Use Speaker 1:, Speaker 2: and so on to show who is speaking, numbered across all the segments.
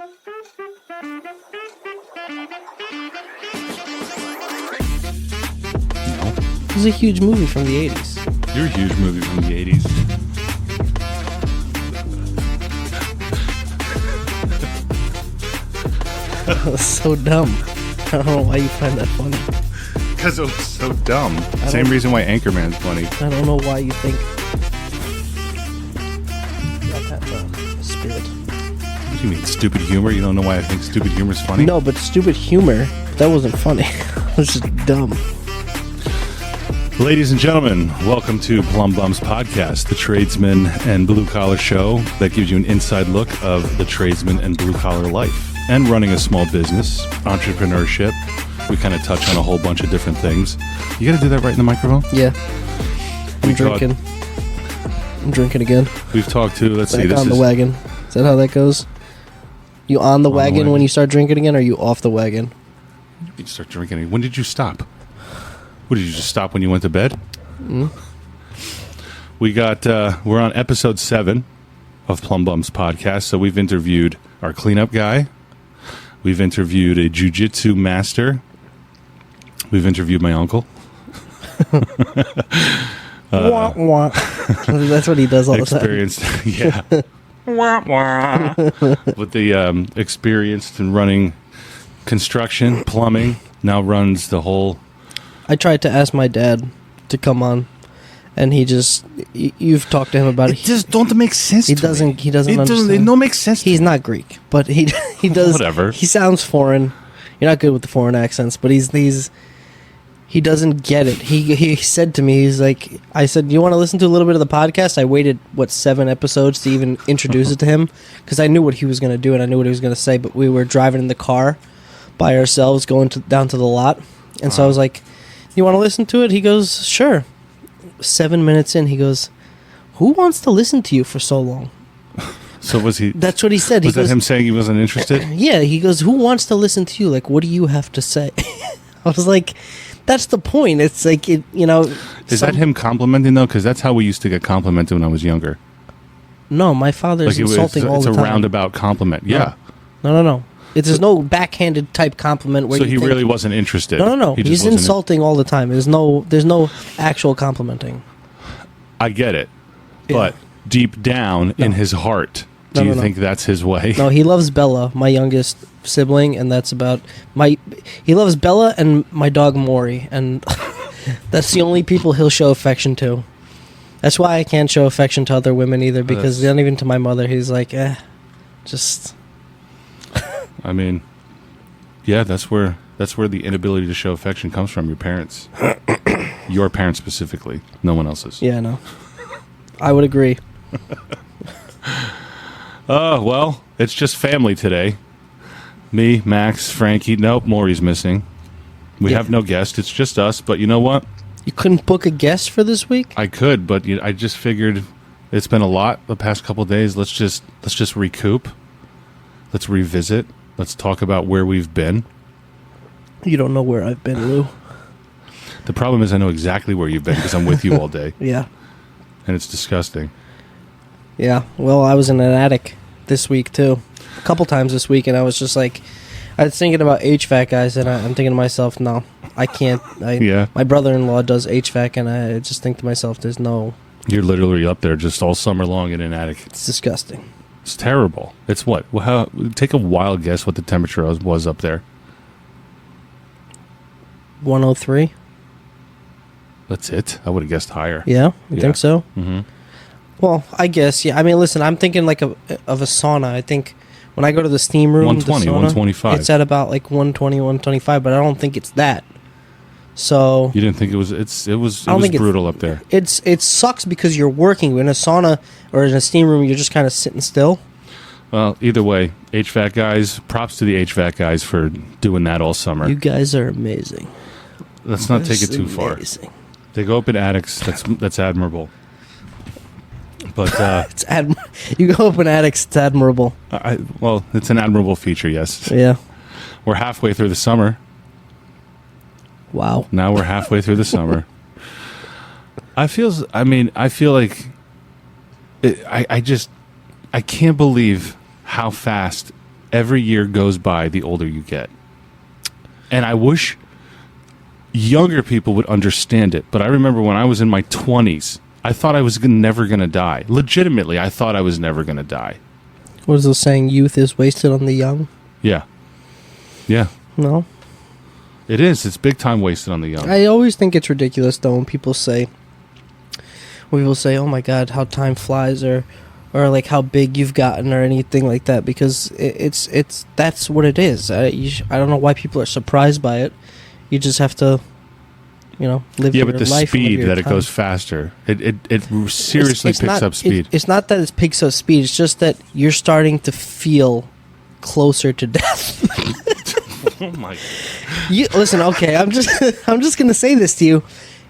Speaker 1: It was a huge movie from the 80s.
Speaker 2: You're a huge movie from the 80s.
Speaker 1: That was so dumb. I don't know why you find that funny.
Speaker 2: Because it was so dumb. Same reason why Anchorman's funny.
Speaker 1: I don't know why you think that's a spirit.
Speaker 2: What do you mean, stupid humor? You don't know why I think stupid humor is funny?
Speaker 1: No, but stupid humor, that wasn't funny. It was just dumb.
Speaker 2: Ladies and gentlemen, welcome to Plum Bums Podcast, the tradesman and blue-collar show that gives you an inside look of the tradesman and blue-collar life and running a small business, entrepreneurship. We kind of touch on a whole bunch of different things. You got to do that right in the microphone?
Speaker 1: Yeah. I'm drinking. I'm drinking again.
Speaker 2: We've talked to, let's
Speaker 1: Back
Speaker 2: see. This
Speaker 1: on the wagon. Is that how that goes? You on the wagon when you start drinking again, or are you off the wagon?
Speaker 2: You start drinking. When did you stop? What, did you just stop when you went to bed?
Speaker 1: Mm-hmm.
Speaker 2: We're on episode 7 of Plum Bums Podcast. So we've interviewed our cleanup guy. We've interviewed a jiu-jitsu master. We've interviewed my uncle.
Speaker 1: Wah, wah. That's what he does all the time.
Speaker 2: Experienced, yeah. Wah, wah. With the experienced in running construction, plumbing, now runs the whole...
Speaker 1: I tried to ask my dad to come on, and he just... You've talked to him about it.
Speaker 2: It just don't make sense
Speaker 1: He
Speaker 2: to
Speaker 1: doesn't.
Speaker 2: me.
Speaker 1: He doesn't
Speaker 2: It
Speaker 1: understand.
Speaker 2: It don't make sense.
Speaker 1: He's not Greek, but he does.
Speaker 2: Whatever.
Speaker 1: He sounds foreign. You're not good with the foreign accents, but he doesn't get it. He said to me, he's like, I said, you want to listen to a little bit of the podcast? I waited 7 episodes to even introduce it to him because I knew what he was going to do and I knew what he was going to say. But we were driving in the car by ourselves, going down to the lot, and so I was like, you want to listen to it? He goes, sure. 7 minutes in, he goes, who wants to listen to you for so long?
Speaker 2: So was he...
Speaker 1: That's what he said.
Speaker 2: Was that him saying he wasn't interested?
Speaker 1: Yeah, he goes, who wants to listen to you? Like, what do you have to say? I was like, that's the point. It's like, Is
Speaker 2: that him complimenting, though? Because that's how we used to get complimented when I was younger.
Speaker 1: No, my father's insulting all the time.
Speaker 2: It's a roundabout compliment. Yeah.
Speaker 1: No. There's no backhanded type compliment where
Speaker 2: So he really wasn't interested.
Speaker 1: No.
Speaker 2: He just
Speaker 1: He's
Speaker 2: wasn't
Speaker 1: insulting all the time. There's no actual complimenting.
Speaker 2: I get it.
Speaker 1: Yeah.
Speaker 2: But deep down in his heart, do you think that's his way?
Speaker 1: No, he loves Bella, my youngest sibling, and that's about he loves Bella and my dog Maury, and that's the only people he'll show affection to. That's why I can't show affection to other women either, because not even to my mother. He's like, just.
Speaker 2: I mean, yeah, that's where the inability to show affection comes from. Your parents, your parents specifically, no one else's.
Speaker 1: Yeah, no, I would agree.
Speaker 2: Oh, well, it's just family today. Me, Max, Frankie. Nope, Maury's missing. We have no guest. It's just us. But you know what?
Speaker 1: You couldn't book a guest for this week?
Speaker 2: I could, but I just figured it's been a lot the past couple of days. Let's just recoup. Let's revisit. Let's talk about where we've been.
Speaker 1: You don't know where I've been, Lou.
Speaker 2: The problem is I know exactly where you've been because I'm with you all day.
Speaker 1: Yeah.
Speaker 2: And it's disgusting.
Speaker 1: Yeah. Well, I was in an attic this week, too. A couple times this week, and I was just like... I was thinking about HVAC guys, and I'm thinking to myself, no, I can't. My brother-in-law does HVAC, and I just think to myself, there's no...
Speaker 2: You're literally up there just all summer long in an attic.
Speaker 1: It's disgusting.
Speaker 2: It's terrible. It's what? Take a wild guess what the temperature was up there.
Speaker 1: 103?
Speaker 2: That's it? I would have guessed higher.
Speaker 1: Yeah? You think so?
Speaker 2: Mm-hmm.
Speaker 1: Well, I guess, yeah. I mean, listen, I'm thinking like of a sauna. I think when I go to the steam room,
Speaker 2: 120,
Speaker 1: the sauna,
Speaker 2: 125.
Speaker 1: it's at about like 120, 125, but I don't think it's that. So
Speaker 2: you didn't think it was? It was brutal up there.
Speaker 1: It sucks because you're working in a sauna or in a steam room. You're just kind of sitting still.
Speaker 2: Well, either way, HVAC guys. Props to the HVAC guys for doing that all summer.
Speaker 1: You guys are amazing.
Speaker 2: Let's not take it too far. They go up in attics. That's admirable. But
Speaker 1: you go up in attics. It's admirable.
Speaker 2: Well, it's an admirable feature. Yes.
Speaker 1: Yeah.
Speaker 2: We're halfway through the summer.
Speaker 1: Wow.
Speaker 2: Now we're halfway through the summer. I feel like I can't believe how fast every year goes by, the older you get. And I wish younger people would understand it. But I remember when I was in my 20s, I thought I was never going to die. Legitimately, I thought I was never going to die.
Speaker 1: What is the saying? Youth is wasted on the young?
Speaker 2: Yeah. Yeah.
Speaker 1: No?
Speaker 2: It is. It's big time wasted on the young.
Speaker 1: I always think it's ridiculous, though, when people say, oh my God, how time flies, or like how big you've gotten, or anything like that, because it's that's what it is. I don't know why people are surprised by it. You just have to, live your life.
Speaker 2: Yeah, but the speed that it goes faster, it seriously picks up speed.
Speaker 1: It's not that it picks up speed. It's just that you're starting to feel closer to death.
Speaker 2: Oh my God.
Speaker 1: Listen, okay, I'm just gonna say this to you.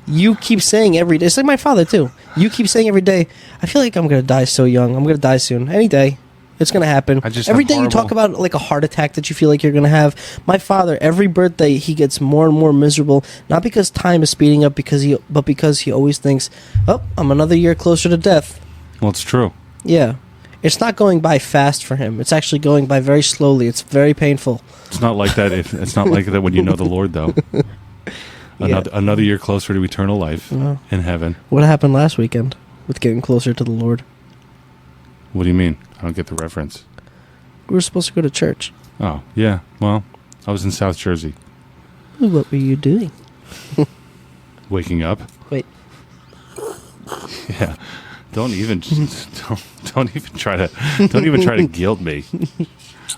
Speaker 1: You keep saying every day. It's like my father too. You keep saying every day, I feel like I'm gonna die so young. I'm gonna die soon. Any day. It's going to happen. Every day you talk about like a heart attack that you feel like you're going to have. My father, every birthday, he gets more and more miserable. Not because time is speeding up, but because he always thinks, oh, I'm another year closer to death.
Speaker 2: Well, it's true.
Speaker 1: Yeah. It's not going by fast for him. It's actually going by very slowly. It's very painful.
Speaker 2: It's not like that. It's not like that when you know the Lord, though. Another year closer to eternal life in heaven.
Speaker 1: What happened last weekend with getting closer to the Lord?
Speaker 2: What do you mean? I don't get the reference.
Speaker 1: We were supposed to go to church.
Speaker 2: Oh, yeah. Well, I was in South Jersey.
Speaker 1: What were you doing?
Speaker 2: Waking up.
Speaker 1: Wait.
Speaker 2: Yeah. Don't even try to guilt me.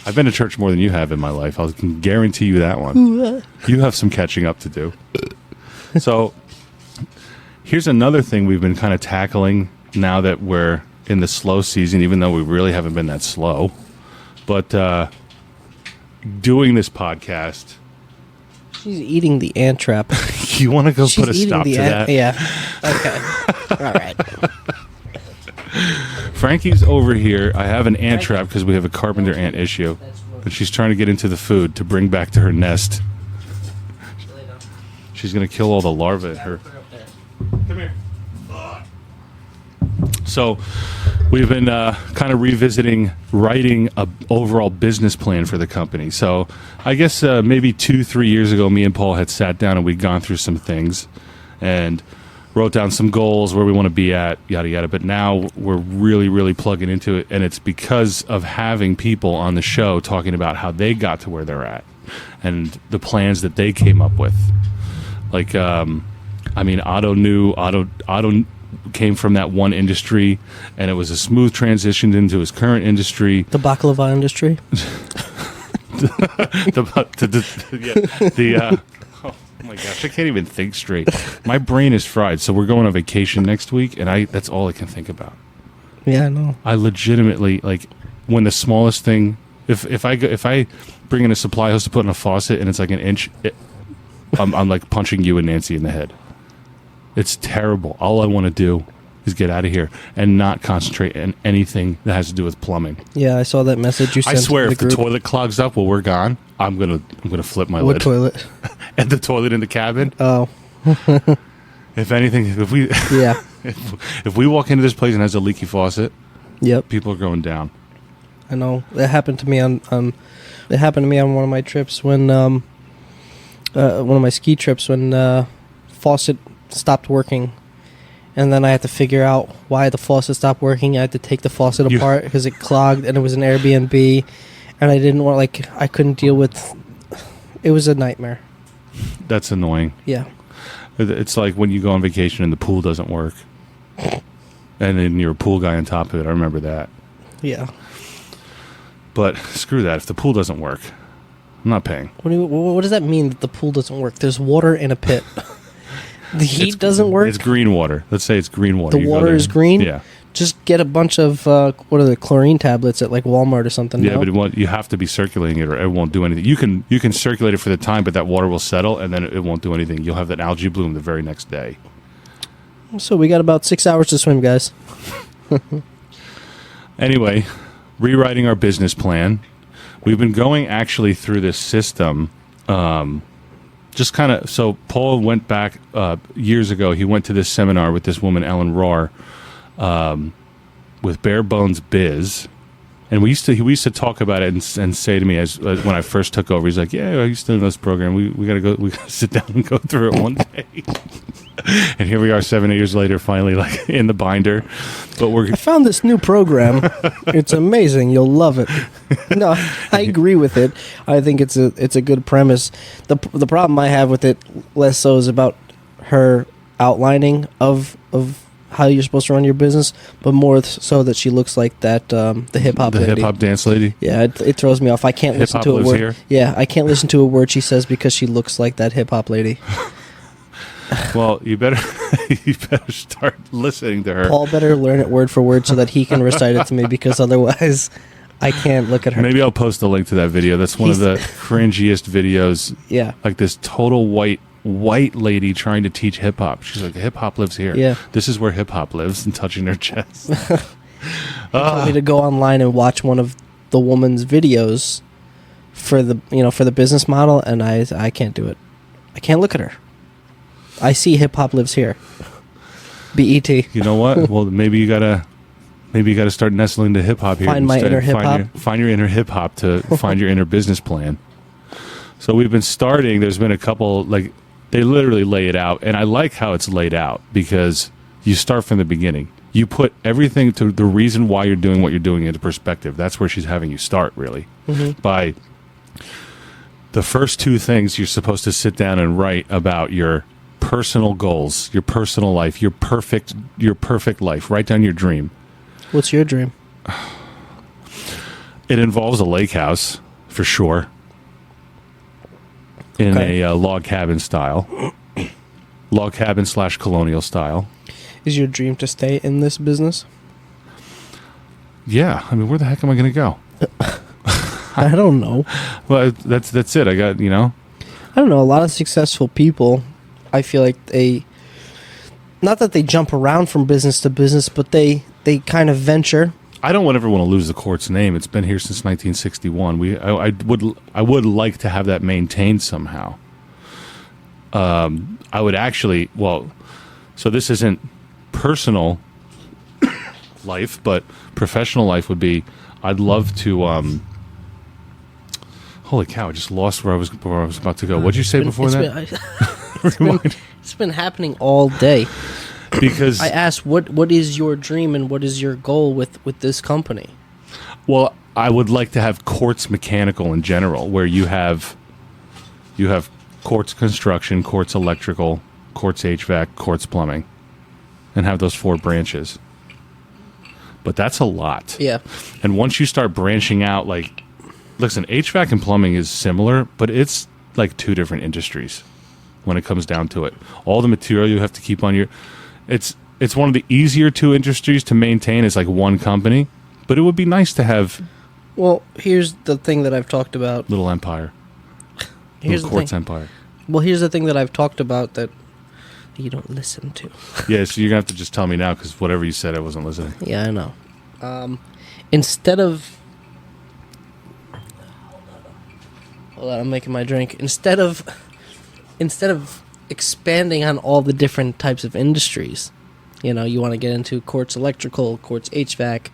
Speaker 2: I've been to church more than you have in my life. I can guarantee you that one. You have some catching up to do. So, here's another thing we've been kind of tackling now that we're in the slow season, even though we really haven't been that slow. But doing this podcast...
Speaker 1: She's eating the ant trap.
Speaker 2: You want to go put a stop to that?
Speaker 1: Yeah. Okay. All right.
Speaker 2: Frankie's over here. I have an ant trap because we have a carpenter ant issue. And she's trying to get into the food to bring back to her nest. She's going to kill all the larvae in her. Come here. So we've been kind of revisiting writing a overall business plan for the company. So I guess maybe 2-3 years ago, me and Paul had sat down and we'd gone through some things and wrote down some goals, where we want to be at, yada, yada. But now we're really, really plugging into it. And it's because of having people on the show talking about how they got to where they're at and the plans that they came up with. Like, Otto came from that one industry, and it was a smooth transition into his current industry.
Speaker 1: The baklava industry?
Speaker 2: Oh my gosh, I can't even think straight. My brain is fried. So we're going on vacation next week, and that's all I can think about.
Speaker 1: Yeah, I know.
Speaker 2: I legitimately, like, when the smallest thing, if I bring in a supply hose to put in a faucet and it's like an inch, I'm like punching you and Nancy in the head. It's terrible. All I want to do is get out of here and not concentrate on anything that has to do with plumbing.
Speaker 1: Yeah, I saw that message you sent.
Speaker 2: I swear, if
Speaker 1: the
Speaker 2: toilet clogs up while we're gone, I'm gonna flip my lid.
Speaker 1: What toilet?
Speaker 2: And the toilet in the cabin.
Speaker 1: Oh.
Speaker 2: If anything, if we walk into this place and it has a leaky faucet,
Speaker 1: yep,
Speaker 2: people are going down.
Speaker 1: I know. That happened to me on one of my trips when one of my ski trips when faucet stopped working, and then I had to figure out why the faucet stopped working. I had to take the faucet apart because it clogged, and it was an Airbnb, and I didn't want, like, I couldn't deal with. It was a nightmare.
Speaker 2: That's annoying.
Speaker 1: Yeah.
Speaker 2: It's like when you go on vacation and the pool doesn't work, and then you're a pool guy on top of it. I remember that.
Speaker 1: Yeah.
Speaker 2: But screw that. If the pool doesn't work, I'm not paying.
Speaker 1: What does that mean that the pool doesn't work? There's water in a pit. The heat doesn't work?
Speaker 2: It's green water. Let's say it's green water.
Speaker 1: The water is green?
Speaker 2: Yeah.
Speaker 1: Just get a bunch of, chlorine tablets at, like, Walmart or something.
Speaker 2: Yeah, but you have to be circulating it or it won't do anything. You can circulate it for the time, but that water will settle and then it won't do anything. You'll have that algae bloom the very next day.
Speaker 1: So we got about 6 hours to swim, guys.
Speaker 2: Anyway, rewriting our business plan. We've been going actually through this system. Just kind of, so Paul went back years ago. He went to this seminar with this woman, Ellen Rohr, with Bare Bones Biz, And we used to talk about it and say to me as when I first took over, he's like, "Yeah, I used to know this program. We gotta sit down and go through it one day." And here we are, 7 years later, finally like in the binder. But
Speaker 1: I found this new program. It's amazing. You'll love it. No, I agree with it. I think it's a good premise. The problem I have with it less so is about her outlining of how you're supposed to run your business, but more so that she looks like that the hip hop lady.
Speaker 2: The hip hop dance lady.
Speaker 1: Yeah, it throws me off. I can't listen to a word.
Speaker 2: Here?
Speaker 1: Yeah, I can't listen to a word she says because she looks like that hip hop lady.
Speaker 2: Well, you better start listening to her.
Speaker 1: Paul better learn it word for word so that he can recite it to me, because otherwise I can't look at her.
Speaker 2: Maybe I'll post a link to that video. That's one of the cringiest videos.
Speaker 1: Yeah.
Speaker 2: Like this total white lady trying to teach hip hop. She's like, hip hop lives here.
Speaker 1: Yeah.
Speaker 2: This is where hip hop lives, and touching her chest.
Speaker 1: He told me to go online and watch one of the woman's videos for the business model, and I can't do it. I can't look at her. I see hip hop lives here. BET.
Speaker 2: You know what? Well, maybe you gotta start nestling to hip hop here.
Speaker 1: Find my inner hip hop.
Speaker 2: Find your inner hip hop to find your inner business plan. So we've been starting. There's been a couple, like, they literally lay it out, and I like how it's laid out because you start from the beginning. You put everything to the reason why you're doing what you're doing into perspective. That's where she's having you start, really, by the first two things you're supposed to sit down and write about your personal goals, your personal life, your perfect life. Write down your dream.
Speaker 1: What's your dream?
Speaker 2: It involves a lake house for sure, in a log cabin style, log cabin / colonial style.
Speaker 1: Is your dream to stay in this business?
Speaker 2: Yeah, I mean, where the heck am I going to go?
Speaker 1: I don't know.
Speaker 2: Well, that's it. I got,
Speaker 1: I don't know. A lot of successful people, I feel like not that they jump around from business to business, but they kind of venture.
Speaker 2: I don't ever want to lose the court's name. It's been here since 1961. I would like to have that maintained somehow. I would actually, so this isn't personal life, but professional life would be, I'd love to, holy cow, I just lost where I was about to go. What'd you say before that?
Speaker 1: It's been happening all day.
Speaker 2: Because
Speaker 1: I asked, what is your dream and what is your goal with this company?
Speaker 2: Well, I would like to have Quartz Mechanical in general, where you have Quartz Construction, Quartz Electrical, Quartz HVAC, Quartz Plumbing, and have those 4 branches. But that's a lot.
Speaker 1: Yeah.
Speaker 2: And once you start branching out, like, listen, HVAC and plumbing is similar, but it's like 2 different industries when it comes down to it. All the material you have to keep on your... It's one of the easier 2 industries to maintain as like one company, but it would be nice to have...
Speaker 1: Well, here's the thing that I've talked about.
Speaker 2: Little empire. Little Quartz empire.
Speaker 1: Well, here's the thing that I've talked about that you don't listen to.
Speaker 2: Yeah, so you're going to have to just tell me now, because whatever you said, I wasn't listening.
Speaker 1: Yeah, I know. Instead of... Hold on, I'm making my drink. Instead of expanding on all the different types of industries, you want to get into Quartz Electrical, Quartz HVAC,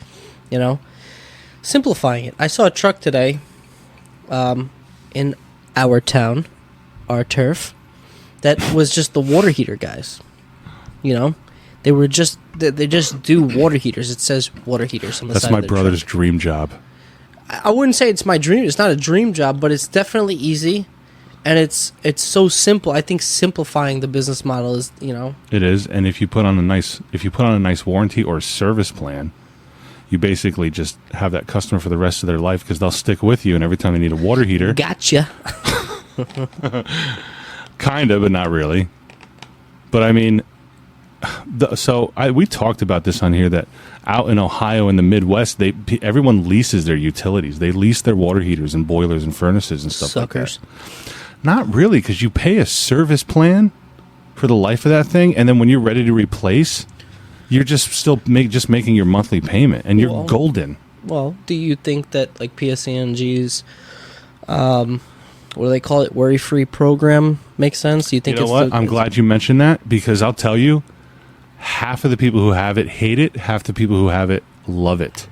Speaker 1: simplifying it. I saw a truck today in our town, our turf, that was just the water heater guys. They were just they just do water heaters. It says water heaters on the
Speaker 2: That's
Speaker 1: side
Speaker 2: my
Speaker 1: of the
Speaker 2: brother's
Speaker 1: truck.
Speaker 2: dream job.
Speaker 1: I wouldn't say it's my dream. It's not a dream job, but it's definitely easy, and it's so simple. I think simplifying the business model is,
Speaker 2: It is, and if you put on a nice warranty or service plan, you basically just have that customer for the rest of their life, because they'll stick with you, and every time they need a water heater,
Speaker 1: gotcha.
Speaker 2: kind of, but not really. But I mean, we talked about this on here, that out in Ohio in the Midwest, everyone leases their utilities. They lease their water heaters and boilers and furnaces and stuff
Speaker 1: Suckers.
Speaker 2: like that. Not really, because you pay a service plan for the life of that thing, and then when you're ready to replace, you're just still making your monthly payment, and you're golden.
Speaker 1: Well, do you think that like PSE&G's, what do they call it, worry-free program makes sense? Do you think?
Speaker 2: You know what? I'm glad you mentioned that, because I'll tell you, half of the people who have it hate it, half the people who have it love it.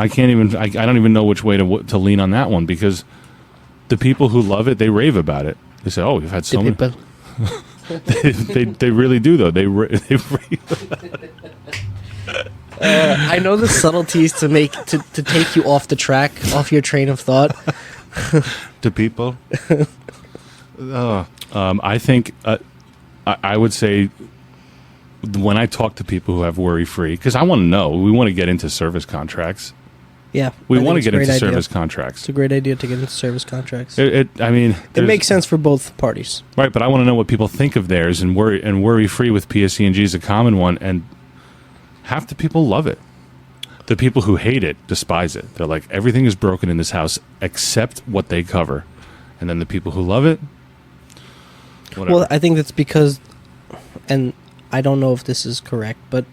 Speaker 2: I can't even. I don't even know which way to lean on that one, because the people who love it, they rave about it. They say, "Oh, we've had so many." they really do though. They
Speaker 1: I know the subtleties to take you off the track, off your train of thought.
Speaker 2: To people. I think I would say, when I talk to people who have worry-free, because I want to know, we want to get into service contracts.
Speaker 1: Yeah,
Speaker 2: we want to get into service contracts.
Speaker 1: It's a great idea to get into service contracts.
Speaker 2: It
Speaker 1: makes sense for both parties,
Speaker 2: right? But I want to know what people think of theirs, and worry-free with PSE&G is a common one, and half the people love it. The people who hate it despise it. They're like, everything is broken in this house except what they cover. And then the people who love it, whatever.
Speaker 1: Well, I think that's because, and I don't know if this is correct, but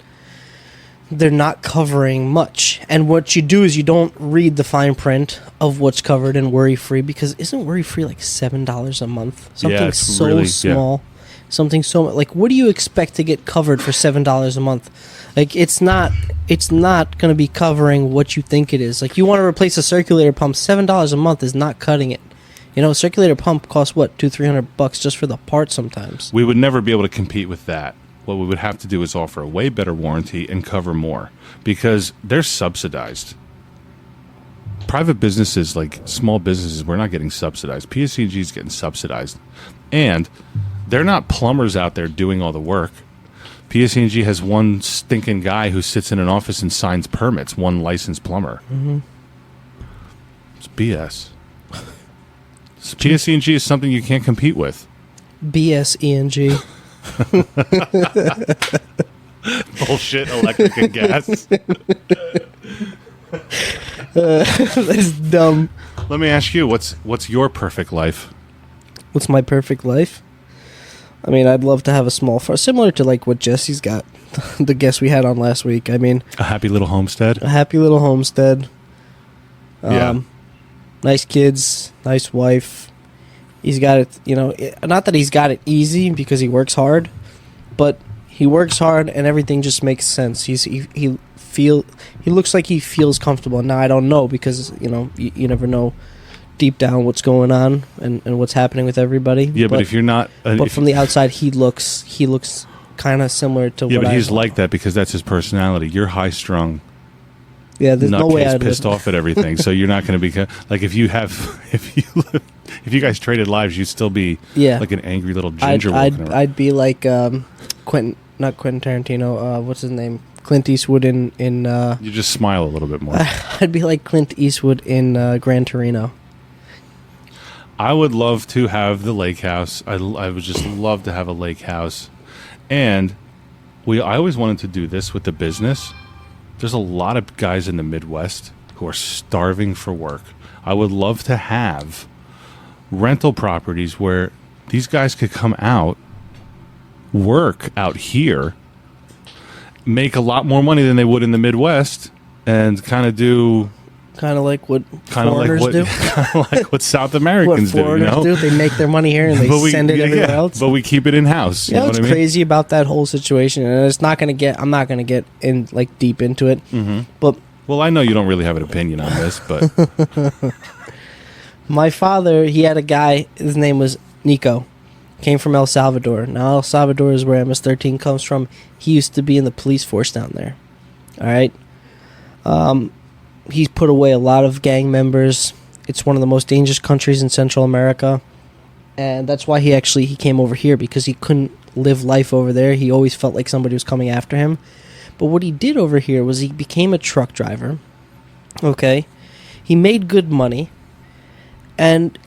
Speaker 1: they're not covering much. And what you do is you don't read the fine print of what's covered in worry-free, because isn't worry-free like $7 a month? Something so really small. Yeah. Something so, like, what do you expect to get covered for $7 a month? Like, it's not going to be covering what you think it is. Like, you want to replace a circulator pump, $7 a month is not cutting it. You know, a circulator pump costs what, $200-$300 just for the part sometimes.
Speaker 2: We would never be able to compete with that. What we would have to do is offer a way better warranty and cover more, because they're subsidized. Private businesses, like small businesses, we're not getting subsidized. PSE&G is getting subsidized. And they're not plumbers out there doing all the work. PSE&G has one stinking guy who sits in an office and signs permits, one licensed plumber. Mm-hmm. It's BS. PSE&G is something you can't compete with.
Speaker 1: BSE&G.
Speaker 2: Bullshit, electric and gas.
Speaker 1: That's dumb.
Speaker 2: Let me ask you, what's your perfect life?
Speaker 1: What's my perfect life? I mean, I'd love to have a small farm, similar to like what Jesse's got, the guest we had on last week. I mean,
Speaker 2: a happy little homestead.
Speaker 1: A happy little homestead.
Speaker 2: Yeah.
Speaker 1: Nice kids, nice wife. He's got it, you know, not that he's got it easy because he works hard, but he works hard and everything just makes sense. He looks like he feels comfortable. Now, I don't know, because, you know, you never know deep down what's going on and what's happening with everybody.
Speaker 2: Yeah, but if you're not...
Speaker 1: but from the outside, he looks kind of similar to what I...
Speaker 2: Yeah, but he's like that because that's his personality. You're high-strung.
Speaker 1: Yeah, there's no way I'd
Speaker 2: pissed off at everything, so you're not going to be... Like, if you guys traded lives, you'd still be like an angry little ginger.
Speaker 1: I'd be like not Quentin Tarantino, what's his name? Clint Eastwood in
Speaker 2: you just smile a little bit more.
Speaker 1: I'd be like Clint Eastwood in Gran Torino.
Speaker 2: I would love to have the lake house. I would just love to have a lake house. And I always wanted to do this with the business. There's a lot of guys in the Midwest who are starving for work. I would love to have rental properties where these guys could come out, work out here, make a lot more money than they would in the Midwest, and kind of do...
Speaker 1: Kind of like what foreigners do.
Speaker 2: Kind of like what South Americans do. You know?
Speaker 1: They make their money here and they send it everywhere else.
Speaker 2: But we keep it in house.
Speaker 1: You know what's crazy about that whole situation, and it's not going to get. I'm not going to get in like deep into it.
Speaker 2: Mm-hmm.
Speaker 1: But
Speaker 2: well, I know you don't really have an opinion on this, but
Speaker 1: my father, he had a guy. His name was Nico. Came from El Salvador. Now El Salvador is where MS-13 comes from. He used to be in the police force down there. All right. He's put away a lot of gang members. It's one of the most dangerous countries in Central America. And that's why he came over here, because he couldn't live life over there. He always felt like somebody was coming after him. But what he did over here was he became a truck driver. Okay? He made good money. And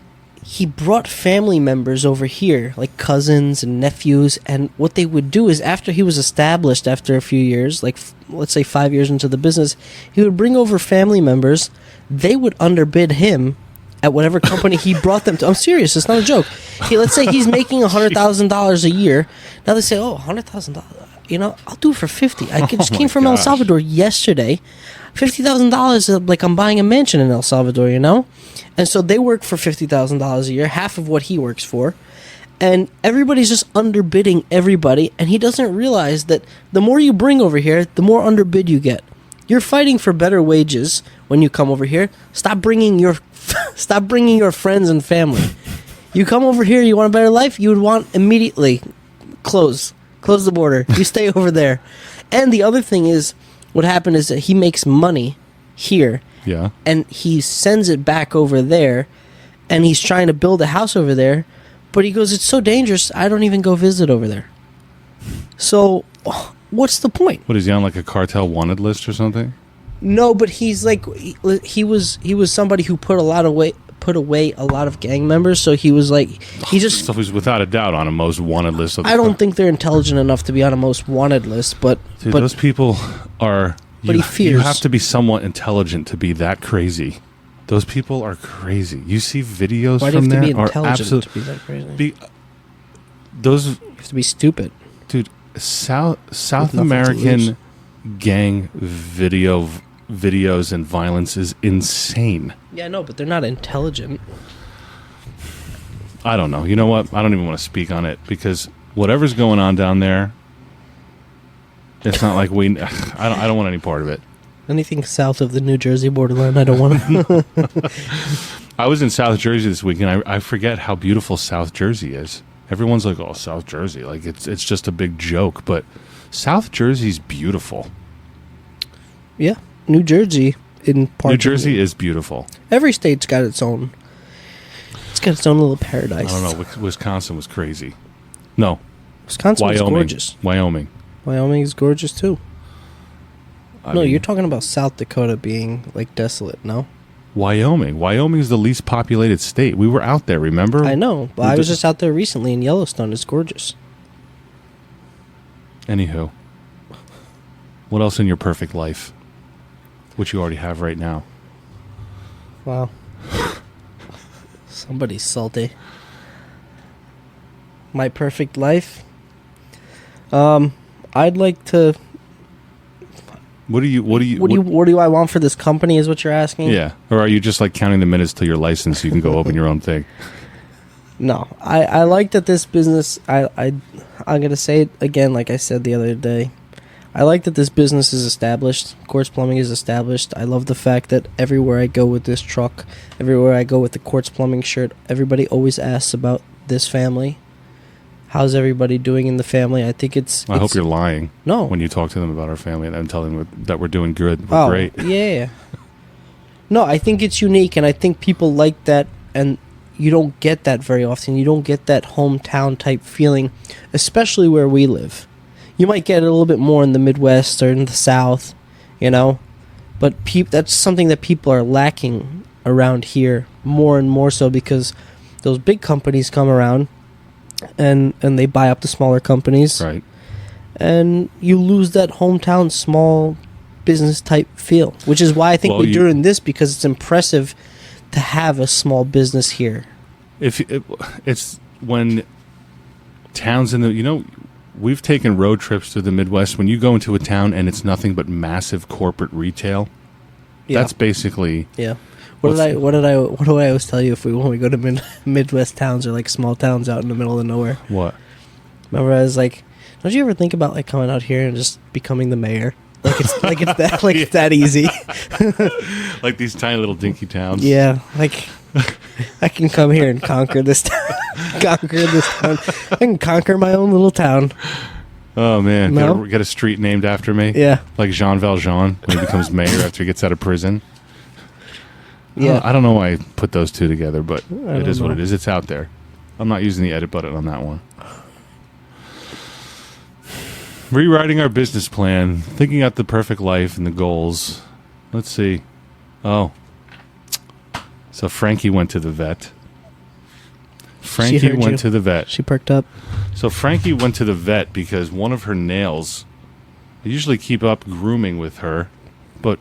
Speaker 1: he brought family members over here, like cousins and nephews. And what they would do is, after he was established, after a few years, like let's say 5 years into the business, he would bring over family members. They would underbid him at whatever company he brought them to. I'm serious. It's not a joke. Let's say he's making $100,000 a year. Now they say, oh, $100,000. You know, I'll do it for $50,000. I just came from El Salvador yesterday. $50,000, like I'm buying a mansion in El Salvador, you know? And so they work for $50,000 a year, half of what he works for. And everybody's just underbidding everybody. And he doesn't realize that the more you bring over here, the more underbid you get. You're fighting for better wages when you come over here. Stop bringing your friends and family. You come over here, you want a better life, you would want immediately close the border. You stay over there. And the other thing is, what happened is that he makes money here.
Speaker 2: Yeah.
Speaker 1: And he sends it back over there, and he's trying to build a house over there, but he goes, it's so dangerous, I don't even go visit over there. So, what's the point?
Speaker 2: What, is he on like a cartel wanted list or something?
Speaker 1: No, but he's like, he was somebody who put away a lot of gang members, so he was like,
Speaker 2: So he's without a doubt on a most wanted list.
Speaker 1: I don't think they're intelligent enough to be on a most wanted list, but
Speaker 2: those people are.
Speaker 1: But he fears.
Speaker 2: You have to be somewhat intelligent to be that crazy. Those people are crazy. You see videos from there are absolutely
Speaker 1: to be that crazy.
Speaker 2: Those
Speaker 1: you have to be stupid,
Speaker 2: dude. South American gang videos and violence is insane.
Speaker 1: Yeah, no, but they're not intelligent.
Speaker 2: I don't know. You know what? I don't even want to speak on it because whatever's going on down there, it's not like I don't want any part of it.
Speaker 1: Anything south of the New Jersey borderline, I don't want to.
Speaker 2: I was in South Jersey this week, and I forget how beautiful South Jersey is. Everyone's like, "Oh, South Jersey!" Like it's just a big joke, but South Jersey's beautiful.
Speaker 1: Yeah, New Jersey in part.
Speaker 2: New Jersey is beautiful.
Speaker 1: Every state's got its own. It's got its own little paradise.
Speaker 2: I don't know. Wisconsin was crazy. No,
Speaker 1: Wisconsin was gorgeous.
Speaker 2: Wyoming
Speaker 1: is gorgeous too.
Speaker 2: I mean,
Speaker 1: you're talking about South Dakota being like desolate. No,
Speaker 2: Wyoming is the least populated state. We were out there, remember?
Speaker 1: I know, but I was just out there recently in Yellowstone. It's gorgeous.
Speaker 2: Anywho, what else in your perfect life, which you already have right now?
Speaker 1: Wow, somebody's salty. My perfect life. I'd like to.
Speaker 2: What
Speaker 1: do I want for this company? Is what you're asking?
Speaker 2: Yeah, or are you just like counting the minutes till your license so you can go open your own thing?
Speaker 1: No, I like that this business. I'm gonna say it again, like I said the other day. I like that this business is established. Quartz Plumbing is established. I love the fact that everywhere I go with this truck, everywhere I go with the Quartz Plumbing shirt, everybody always asks about this family. How's everybody doing in the family? I think
Speaker 2: I hope you're lying.
Speaker 1: No.
Speaker 2: When you talk to them about our family and tell them that we're doing good, we're great.
Speaker 1: Yeah. No, I think it's unique, and I think people like that, and you don't get that very often. You don't get that hometown type feeling, especially where we live. You might get it a little bit more in the Midwest or in the South, but that's something that people are lacking around here more and more so because those big companies come around and they buy up the smaller companies.
Speaker 2: Right.
Speaker 1: And you lose that hometown small business type feel, which is why I think we're doing this, because it's impressive to have a small business here.
Speaker 2: It's when towns we've taken road trips to the Midwest. When you go into a town and it's nothing but massive corporate retail, that's basically
Speaker 1: What do I always tell you when we go to Midwest towns or like small towns out in the middle of nowhere?
Speaker 2: What?
Speaker 1: Remember, I was like, don't you ever think about like coming out here and just becoming the mayor? It's that easy.
Speaker 2: Like these tiny little dinky towns.
Speaker 1: Yeah, like I can come here and conquer this town. I can conquer my own little town.
Speaker 2: Oh man, get a street named after me.
Speaker 1: Yeah,
Speaker 2: like Jean Valjean when he becomes mayor after he gets out of prison.
Speaker 1: Yeah,
Speaker 2: I don't know why I put those two together, but it is what it is. It's out there. I'm not using the edit button on that one. Rewriting our business plan, thinking out the perfect life and the goals. Let's see. Oh. So Frankie went to the vet. She perked up. So Frankie went to the vet because one of her nails, I usually keep up grooming with her, but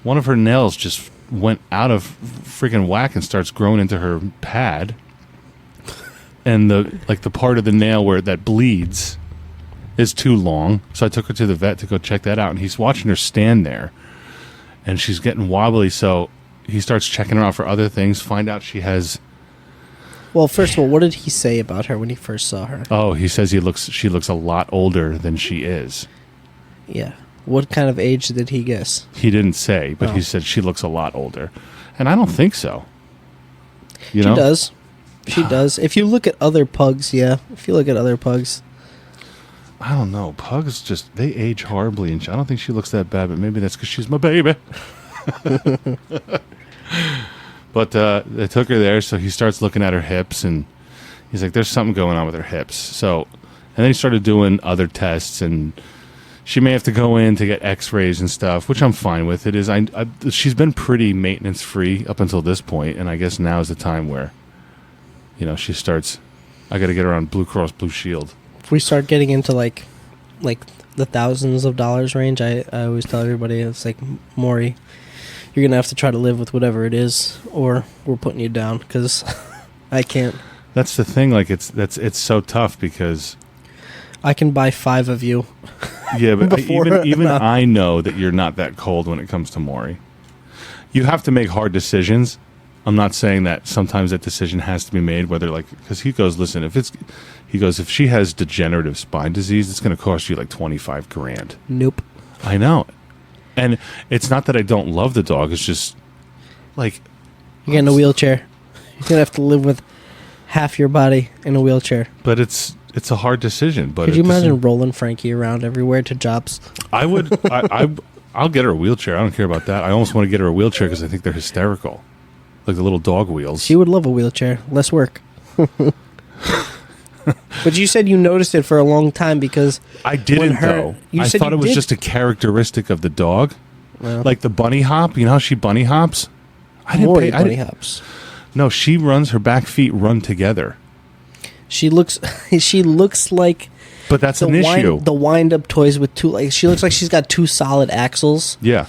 Speaker 2: one of her nails just went out of freaking whack and starts growing into her pad. And the part of the nail where that bleeds is too long. So I took her to the vet to go check that out, and he's watching her stand there. And she's getting wobbly, so he starts checking her out for other things, find out she has...
Speaker 1: Well, first of all, what did he say about her when he first saw her?
Speaker 2: Oh, he says she looks a lot older than she is.
Speaker 1: Yeah. What kind of age did he guess?
Speaker 2: He didn't say, but he said she looks a lot older. And I don't think so. You know?
Speaker 1: She does. She does. If you look at other pugs, yeah. If you look at other pugs.
Speaker 2: I don't know. Pugs just, they age horribly. And I don't think she looks that bad, but maybe that's because she's my baby. But they took her there, so he starts looking at her hips, and he's like, there's something going on with her hips. So, and then he started doing other tests, and she may have to go in to get x-rays and stuff, which I'm fine with. It is, she's been pretty maintenance-free up until this point, and I guess now is the time where, you know, she starts, I got to get her on Blue Cross Blue Shield.
Speaker 1: If we start getting into like the thousands of dollars range, I always tell everybody, it's like, Maury, you're going to have to try to live with whatever it is, or we're putting you down, because I can't.
Speaker 2: That's the thing, like, it's so tough, because
Speaker 1: I can buy 5 of you.
Speaker 2: Yeah, but even I know that you're not that cold when it comes to Maury. You have to make hard decisions. I'm not saying that sometimes that decision has to be made, whether, like, because he goes, listen, if she has degenerative spine disease, it's going to cost you like $25,000.
Speaker 1: Nope.
Speaker 2: I know. And it's not that I don't love the dog. It's just like,
Speaker 1: you're getting a wheelchair. You're gonna have to live with half your body in a wheelchair.
Speaker 2: But it's a hard decision. But
Speaker 1: could you imagine rolling Frankie around everywhere to jobs?
Speaker 2: I would. I'll get her a wheelchair. I don't care about that. I almost want to get her a wheelchair because I think they're hysterical, like the little dog wheels.
Speaker 1: She would love a wheelchair. Less work. But you said you noticed it for a long time because
Speaker 2: I didn't though. I thought it was just a characteristic of the dog, like the bunny hop. You know how she bunny hops? I didn't bunny hops. No, she runs. Her back feet run together. She looks
Speaker 1: like.
Speaker 2: But that's an issue.
Speaker 1: The wind-up toys with two, like, she looks like she's got 2 solid axles.
Speaker 2: Yeah.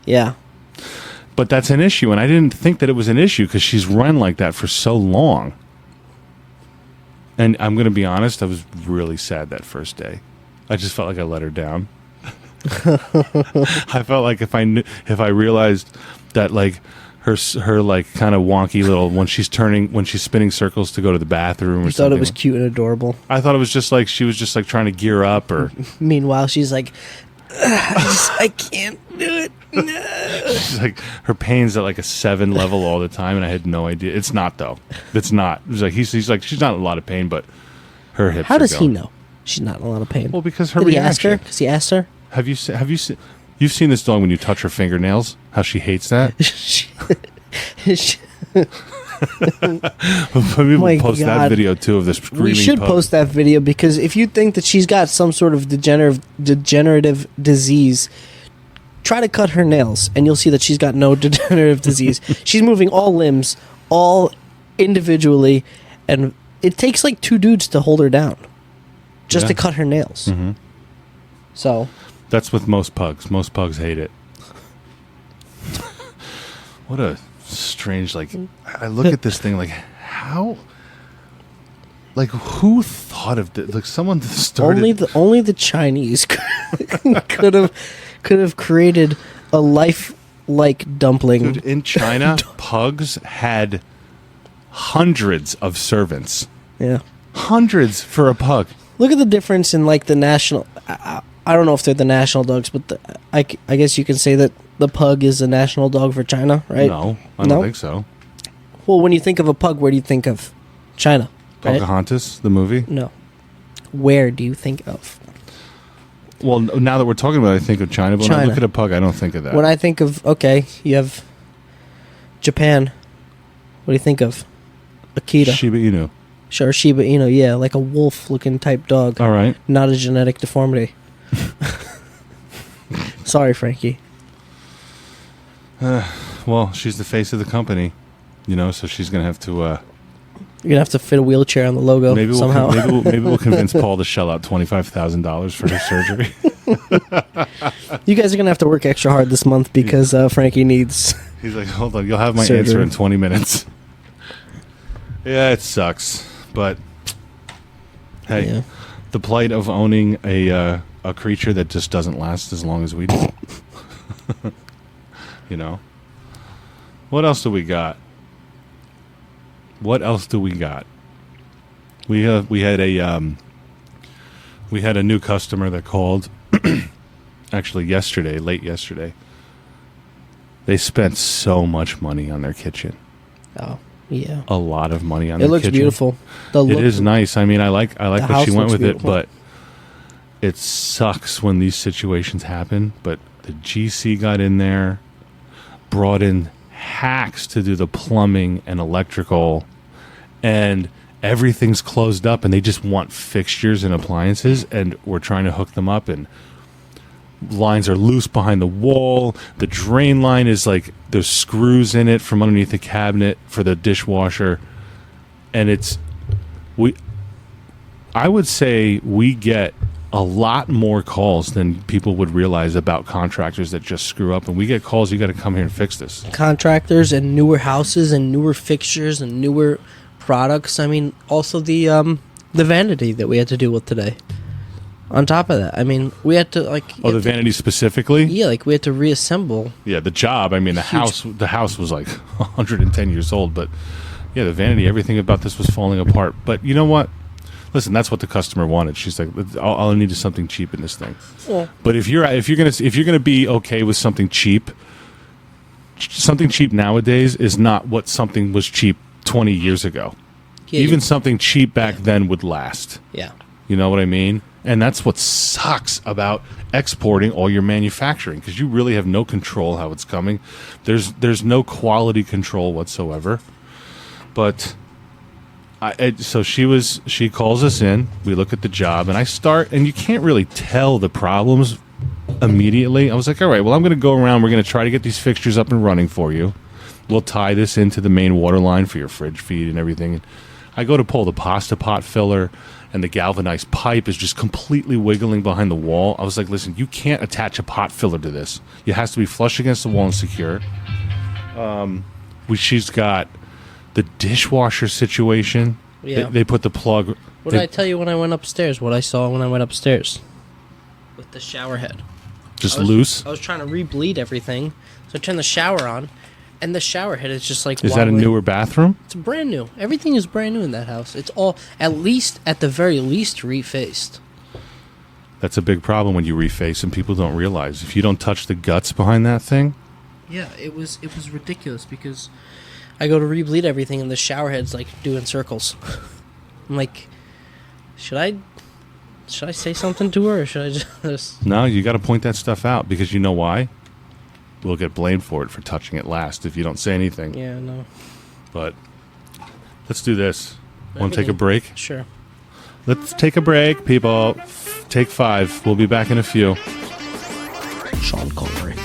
Speaker 1: Yeah.
Speaker 2: But that's an issue, and I didn't think that it was an issue because she's run like that for so long. And I'm going to be honest, I was really sad that first day. I just felt like I let her down. I felt like if I realized that, like, her like kind of wonky little when she's spinning circles to go to the bathroom.
Speaker 1: You thought it was cute and adorable.
Speaker 2: I thought it was just like she was just like trying to gear up, or
Speaker 1: meanwhile she's like, I can't do it. No.
Speaker 2: She's like, her pain's at like a 7 level all the time, and I had no idea. It's not though. It's not. It's like he's like, she's not in a lot of pain, but her hips.
Speaker 1: How does he know she's not in a lot of pain?
Speaker 2: Well, because her
Speaker 1: Did
Speaker 2: reaction.
Speaker 1: He ask her? Because he asked her.
Speaker 2: Have you seen? You've seen this dog when you touch her fingernails. How she hates that. Maybe we'll post that video too of this screaming.
Speaker 1: We should post that video because if you think that she's got some sort of degenerative disease, try to cut her nails and you'll see that she's got no degenerative disease. She's moving all limbs, all individually, and it takes like 2 dudes to hold her down just to cut her nails. Mm-hmm. So
Speaker 2: that's with most pugs. Most pugs hate it. What a strange, like, I look at this thing like, how, like, who thought of this? Like, someone started.
Speaker 1: Only the Chinese could have created a life-like dumpling.
Speaker 2: Dude, in China, pugs had hundreds of servants.
Speaker 1: Yeah.
Speaker 2: Hundreds for a pug.
Speaker 1: Look at the difference in, like, the national. I don't know if they're the national dogs, but I guess you can say that the pug is a national dog for China, right?
Speaker 2: No, I don't think so.
Speaker 1: Well, when you think of a pug, where do you think of? China, right?
Speaker 2: Pocahontas, the movie?
Speaker 1: No. Where do you think of?
Speaker 2: Well, now that we're talking about it, I think of China, but when I look at a pug, I don't think of that.
Speaker 1: When I think of, okay, you have Japan. What do you think of? Akita.
Speaker 2: Shiba Inu.
Speaker 1: Sure, Shiba Inu, yeah, like a wolf-looking type dog.
Speaker 2: All right.
Speaker 1: Not a genetic deformity. Sorry, Frankie.
Speaker 2: Well, she's the face of the company, you know, so she's going to have to...
Speaker 1: You're going to have to fit a wheelchair on the logo somehow.
Speaker 2: Maybe we'll convince Paul to shell out $25,000 for her surgery.
Speaker 1: You guys are going to have to work extra hard this month because Frankie needs...
Speaker 2: He's like, hold on, you'll have my
Speaker 1: surgery.
Speaker 2: answer in 20 minutes. Yeah, it sucks, but hey, the plight of owning a creature that just doesn't last as long as we do. You know, what else do we got? We had a new customer that called, actually yesterday, late yesterday. They spent so much money on their kitchen.
Speaker 1: Oh, yeah.
Speaker 2: A lot of money on their
Speaker 1: It looks
Speaker 2: kitchen.
Speaker 1: beautiful.
Speaker 2: It is nice. I mean, I like what she went with
Speaker 1: beautiful.
Speaker 2: it, but it sucks when these situations happen. But the GC got in there, brought in hacks to do the plumbing and electrical, and everything's closed up, and they just want fixtures and appliances, and we're trying to hook them up, and lines are loose behind the wall. The drain line is like there's screws in it from underneath the cabinet for the dishwasher, and I would say we get a lot more calls than people would realize about contractors that just screw up, and we get calls, you got to come here and fix this.
Speaker 1: Contractors and newer houses and newer fixtures and newer products. I mean, also the vanity that we had to deal with today. On top of that, I mean, we had to
Speaker 2: The vanity specifically?
Speaker 1: Yeah, we had to reassemble.
Speaker 2: Yeah, the job. I mean, the house was like 110 years old, but yeah, the vanity, everything about this was falling apart. But you know what? Listen, that's what the customer wanted. She's like, all I need is something cheap in this thing.
Speaker 1: Yeah.
Speaker 2: But if you're gonna be okay with something cheap nowadays is not what something was cheap 20 years ago.
Speaker 1: Yeah,
Speaker 2: Even something cheap back then would last.
Speaker 1: Yeah.
Speaker 2: You know what I mean? And that's what sucks about exporting all your manufacturing, because you really have no control how it's coming. There's no quality control whatsoever. But so she calls us in. We look at the job, and you can't really tell the problems immediately. I was like, all right, well, I'm going to go around. We're going to try to get these fixtures up and running for you. We'll tie this into the main water line for your fridge feed and everything. I go to pull the pasta pot filler, and the galvanized pipe is just completely wiggling behind the wall. I was like, listen, you can't attach a pot filler to this. It has to be flush against the wall and secure. She's got the dishwasher situation.
Speaker 1: Yeah.
Speaker 2: They put the plug.
Speaker 1: What did I tell you when I went upstairs? What I saw when I went upstairs? With the shower head.
Speaker 2: Just loose?
Speaker 1: I was trying to re-bleed everything. So I turned the shower on, and the shower head is just like...
Speaker 2: Is that a newer bathroom?
Speaker 1: It's brand new. Everything is brand new in that house. It's all, at the very least, refaced.
Speaker 2: That's a big problem when you reface, and people don't realize. If you don't touch the guts behind that thing...
Speaker 1: Yeah, it was ridiculous, because I go to re-bleed everything, and the shower head's like doing circles. I'm like, should I say something to her, or should I just...
Speaker 2: No, you got to point that stuff out, because you know why? We'll get blamed for it for touching it last if you don't say anything.
Speaker 1: Yeah, no.
Speaker 2: But let's do this. Want to take a break?
Speaker 1: Sure.
Speaker 2: Let's take a break, people. Take 5. We'll be back in a few.
Speaker 1: Sean Connery.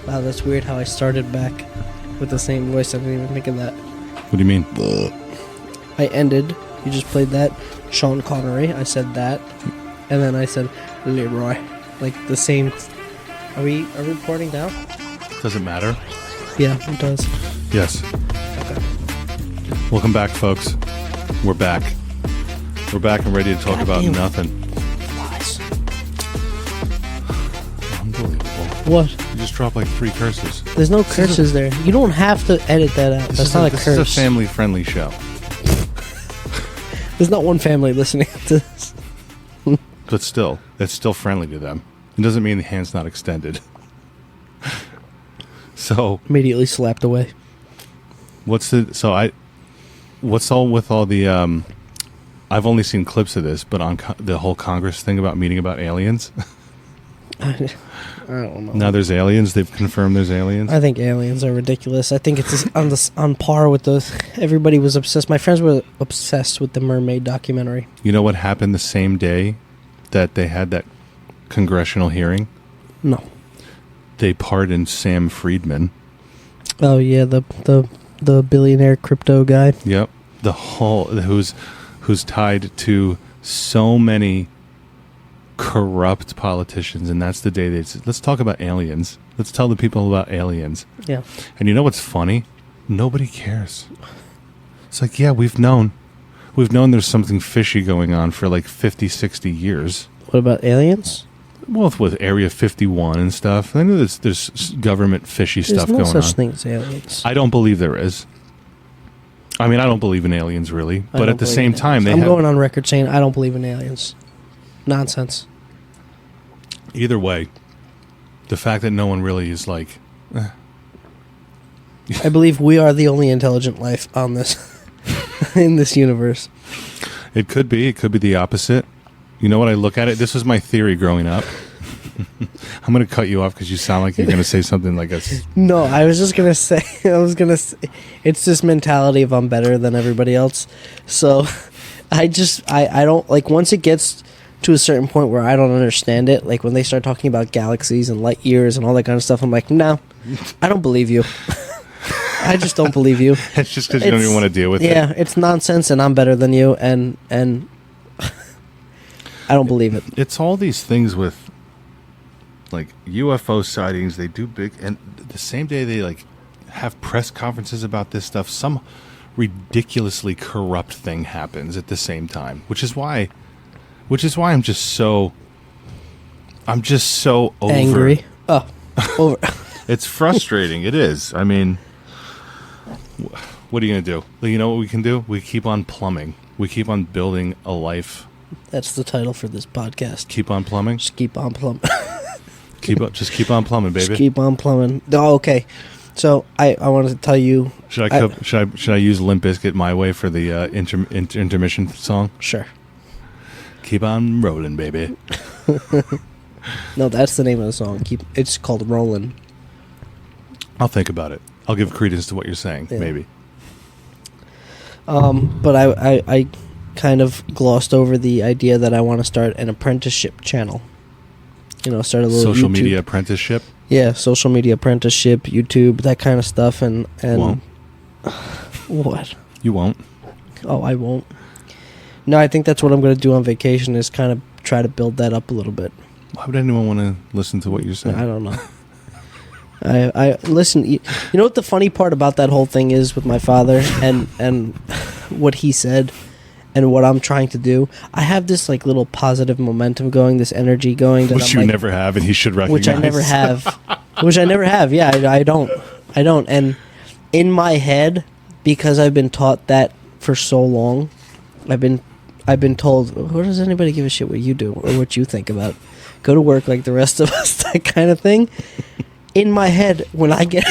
Speaker 1: Wow, that's weird how I started back with the same voice. I didn't even think of that.
Speaker 2: What do you mean?
Speaker 1: I ended. You just played that. Sean Connery. I said that. And then I said Leroy. Like the same. Are we recording now?
Speaker 2: Doesn't matter.
Speaker 1: Yeah, it does.
Speaker 2: Yes.
Speaker 1: Okay.
Speaker 2: Welcome back, folks. We're back. We're back and ready to talk about nothing.
Speaker 1: Flies.
Speaker 2: Unbelievable.
Speaker 1: What?
Speaker 2: You just dropped like 3 curses.
Speaker 1: There's no curses there. You don't have to edit that out. That's not a curse.
Speaker 2: This is a family-friendly show.
Speaker 1: There's not one family listening to this.
Speaker 2: But still, it's still friendly to them. It doesn't mean the hand's not extended. So
Speaker 1: Immediately slapped away.
Speaker 2: what's all with all the I've only seen clips of this, but on the whole Congress thing about meeting about aliens.
Speaker 1: I don't know.
Speaker 2: Now there's aliens. They've confirmed there's aliens.
Speaker 1: I think aliens are ridiculous. I think it's on par with those. Everybody was obsessed. My friends were obsessed with the mermaid documentary.
Speaker 2: You know what happened the same day that they had that congressional hearing?
Speaker 1: No.
Speaker 2: They pardoned Sam Friedman.
Speaker 1: Oh yeah, the billionaire crypto guy.
Speaker 2: Yep. Who's tied to so many corrupt politicians, and that's the day they said, let's talk about aliens. Let's tell the people about aliens.
Speaker 1: Yeah.
Speaker 2: And you know what's funny? Nobody cares. It's like, yeah, we've known there's something fishy going on for like 50, 60 years.
Speaker 1: What about aliens?
Speaker 2: Well, with Area 51 and stuff. I know there's government fishy stuff going on.
Speaker 1: There's no such thing as aliens.
Speaker 2: I don't believe there is. I mean, I don't believe in aliens, really. But at the same time,
Speaker 1: I'm going on record saying I don't believe in aliens. Nonsense.
Speaker 2: Either way, the fact that no one really is like...
Speaker 1: I believe we are the only intelligent life on this... in this universe.
Speaker 2: It could be. It could be the opposite. You know what I look at it? This was my theory growing up. I'm going to cut you off because you sound like you're going to say something like this.
Speaker 1: No, I was just going to say... it's this mentality of I'm better than everybody else. So, I don't... Like, once it gets to a certain point where I don't understand it, like when they start talking about galaxies and light years and all that kind of stuff, I'm like, no, I don't believe you. I just don't believe you.
Speaker 2: It's just because you don't even want to deal with it.
Speaker 1: Yeah, it's nonsense and I'm better than you and I don't believe it.
Speaker 2: It's all these things with like UFO sightings. They do big, and the same day they like have press conferences about this stuff, some ridiculously corrupt thing happens at the same time, which is why I'm just so over.
Speaker 1: Angry. Oh, over.
Speaker 2: It's frustrating. It is. I mean, what are you going to do? You know what we can do? We keep on plumbing. We keep on building a life.
Speaker 1: That's the title for this podcast.
Speaker 2: Keep on plumbing?
Speaker 1: Just keep on plumbing.
Speaker 2: Just keep on plumbing, baby.
Speaker 1: Just keep on plumbing. Oh, okay. So I wanted to tell you.
Speaker 2: Should I use Limp Bizkit My Way for the intermission song?
Speaker 1: Sure.
Speaker 2: Keep on rolling, baby.
Speaker 1: No, that's the name of the song. It's called Rollin.
Speaker 2: I'll think about it. I'll give credence to what you're saying, maybe.
Speaker 1: But I kind of glossed over the idea that I want to start an apprenticeship channel. You know, start a little
Speaker 2: social
Speaker 1: YouTube.
Speaker 2: Media apprenticeship.
Speaker 1: Yeah, social media apprenticeship, YouTube, that kind of stuff, and
Speaker 2: won't.
Speaker 1: What?
Speaker 2: You won't.
Speaker 1: Oh, I won't. No, I think that's what I'm going to do on vacation is kind of try to build that up a little bit.
Speaker 2: Why would anyone want to listen to what you're saying?
Speaker 1: I don't know. I listen. You know what the funny part about that whole thing is with my father and what he said and what I'm trying to do. I have this like little positive momentum going, this energy going that
Speaker 2: which
Speaker 1: I'm
Speaker 2: you
Speaker 1: like,
Speaker 2: never have, and he should recognize.
Speaker 1: Which I never have. Which I never have. Yeah, I don't. And in my head, because I've been taught that for so long, I've been told, what does anybody give a shit what you do or what you think about? Go to work like the rest of us, that kind of thing. In my head, when I get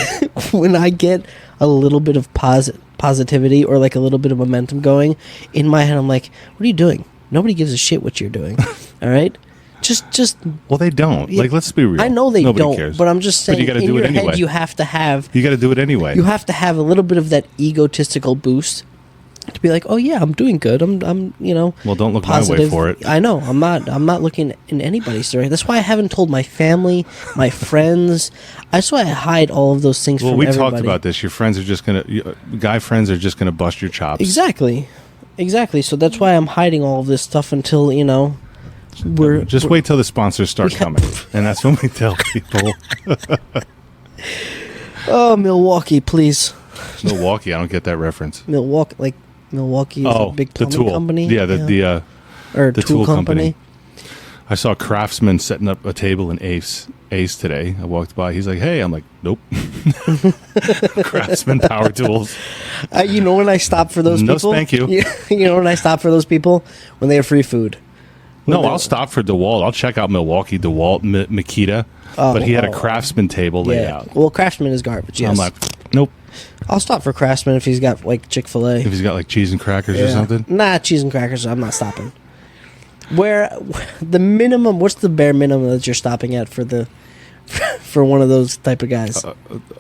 Speaker 1: a little bit of positivity or like a little bit of momentum going, in my head I'm like, what are you doing? Nobody gives a shit what you're doing. All right? Just
Speaker 2: well, they don't.
Speaker 1: Yeah,
Speaker 2: like, let's be real.
Speaker 1: I know they
Speaker 2: Nobody
Speaker 1: don't,
Speaker 2: cares.
Speaker 1: but I'm just saying.
Speaker 2: But you got to
Speaker 1: in
Speaker 2: do
Speaker 1: your
Speaker 2: it anyway.
Speaker 1: head, you have to have.
Speaker 2: You got to do it anyway.
Speaker 1: You have to have a little bit of that egotistical boost to be like, oh yeah, I'm doing good. I'm you know.
Speaker 2: Well, don't look
Speaker 1: positive.
Speaker 2: my way for it.
Speaker 1: I know. I'm not looking in anybody's story. That's why I haven't told my family, my friends. That's why I hide all of those things from everybody.
Speaker 2: Well, we talked about this. Your friends are just guy friends are just gonna bust your chops.
Speaker 1: Exactly. So that's why I'm hiding all of this stuff until
Speaker 2: wait till the sponsors start coming, and that's when we tell people.
Speaker 1: Oh, Milwaukee, please.
Speaker 2: Milwaukee, I don't get that reference.
Speaker 1: Milwaukee is a big plumbing
Speaker 2: the tool
Speaker 1: company.
Speaker 2: Yeah, the tool company. I saw Craftsman setting up a table in Ace today. I walked by. He's like, "Hey," I'm like, "Nope." Craftsman Power Tools.
Speaker 1: You know when I stop for those people?
Speaker 2: No, thank you.
Speaker 1: You know when I stop for those people? When they have free food.
Speaker 2: I'll stop for DeWalt. I'll check out Milwaukee, DeWalt, Makita. But he had a Craftsman table laid out.
Speaker 1: Well, Craftsman is garbage, yes.
Speaker 2: I'm like, Nope.
Speaker 1: I'll stop for Craftsman if he's got like Chick-fil-A.
Speaker 2: If he's got like cheese and crackers or something.
Speaker 1: Nah, cheese and crackers. I'm not stopping. Where the minimum? What's the bare minimum that you're stopping at for the for one of those type of guys?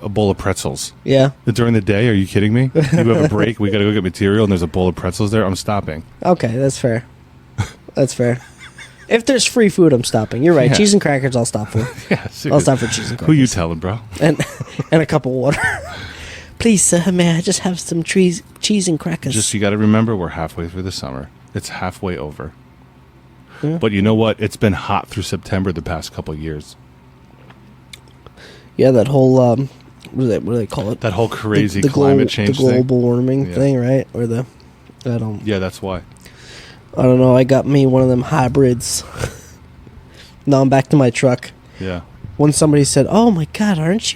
Speaker 2: A bowl of pretzels.
Speaker 1: Yeah.
Speaker 2: During the day? Are you kidding me? You have a break. We got to go get material, and there's a bowl of pretzels there. I'm stopping.
Speaker 1: Okay, that's fair. That's fair. If there's free food, I'm stopping. You're right.
Speaker 2: Yeah.
Speaker 1: Cheese and crackers, I'll stop for.
Speaker 2: Yeah,
Speaker 1: I'll stop for cheese and crackers.
Speaker 2: Who you telling, bro?
Speaker 1: And a cup of water. Please, sir, may I just have some cheese and crackers?
Speaker 2: Just you got to remember, we're halfway through the summer. It's halfway over.
Speaker 1: Yeah.
Speaker 2: But you know what? It's been hot through September the past couple of years.
Speaker 1: Yeah, that whole what do they call it?
Speaker 2: That whole crazy climate change
Speaker 1: the global warming
Speaker 2: Yeah.
Speaker 1: thing, right? Or the I don't.
Speaker 2: Yeah, that's why.
Speaker 1: I don't know. I got me one of them hybrids. Now I'm back to my truck.
Speaker 2: Yeah.
Speaker 1: When somebody said, "Oh my God, aren't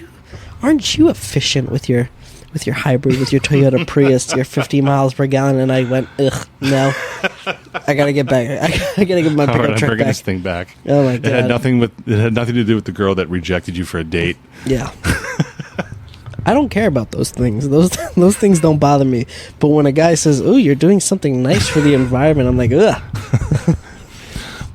Speaker 1: you efficient with your hybrid, with your Toyota Prius, your 50 miles per gallon?" And I went, "Ugh, no, I gotta get back. I gotta get my
Speaker 2: All right,
Speaker 1: pickup
Speaker 2: I'm
Speaker 1: truck
Speaker 2: bringing
Speaker 1: back."
Speaker 2: this thing back.
Speaker 1: Oh my God!
Speaker 2: It had nothing to do with the girl that rejected you for a date.
Speaker 1: Yeah. I don't care about those things. Those things don't bother me. But when a guy says, "Oh, you're doing something nice for the environment," I'm like, ugh.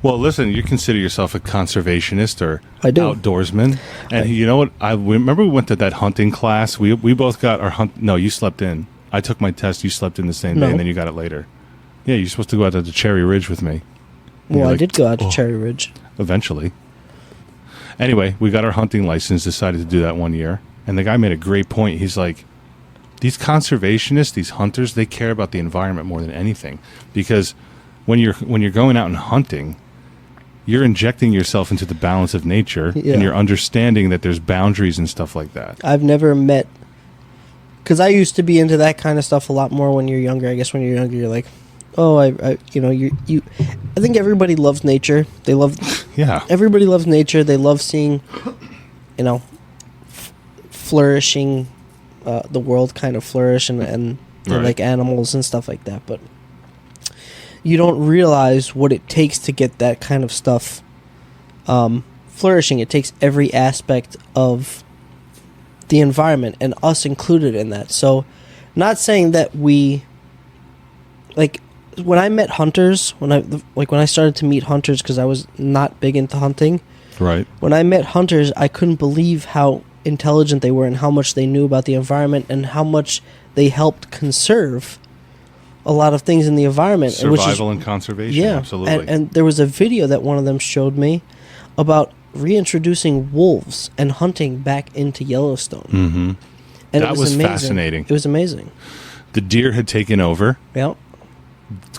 Speaker 2: Well, listen, you consider yourself a conservationist or
Speaker 1: I do.
Speaker 2: outdoorsman. And you know what? I remember we went to that hunting class. We both got our hunt. No, you slept in. I took my test. You slept in the same
Speaker 1: No.
Speaker 2: day, and then you got it later. Yeah, you're supposed to go out to the Cherry Ridge with me. And
Speaker 1: Well,
Speaker 2: you're
Speaker 1: I
Speaker 2: like,
Speaker 1: did go out to
Speaker 2: "Oh."
Speaker 1: Cherry Ridge.
Speaker 2: Eventually. Anyway, we got our hunting license, decided to do that one year. And the guy made a great point. He's like, these conservationists, these hunters, they care about the environment more than anything. Because when you're going out and hunting, you're injecting yourself into the balance of nature,
Speaker 1: Yeah.
Speaker 2: and you're understanding that there's boundaries and stuff like that.
Speaker 1: I've never met, because I used to be into that kind of stuff a lot more when you're younger. I guess when you're younger, you're like, oh, I think everybody loves nature. They love,
Speaker 2: Yeah.
Speaker 1: everybody loves nature. They love seeing, flourishing, the world kind of flourish and
Speaker 2: Right.
Speaker 1: like animals and stuff like that. But you don't realize what it takes to get that kind of stuff flourishing. It takes every aspect of the environment, and us included in that. So, not saying that we, like, when I met hunters, when I started to meet hunters, because I was not big into hunting.
Speaker 2: Right.
Speaker 1: When I met hunters, I couldn't believe how intelligent they were and how much they knew about the environment and how much they helped conserve a lot of things in the environment.
Speaker 2: Survival and conservation.
Speaker 1: Yeah,
Speaker 2: Absolutely.
Speaker 1: and there was a video that one of them showed me about reintroducing wolves and hunting back into Yellowstone.
Speaker 2: Mm-hmm.
Speaker 1: And
Speaker 2: That
Speaker 1: it
Speaker 2: was
Speaker 1: amazing.
Speaker 2: fascinating.
Speaker 1: It was amazing.
Speaker 2: The deer had taken over.
Speaker 1: Yeah.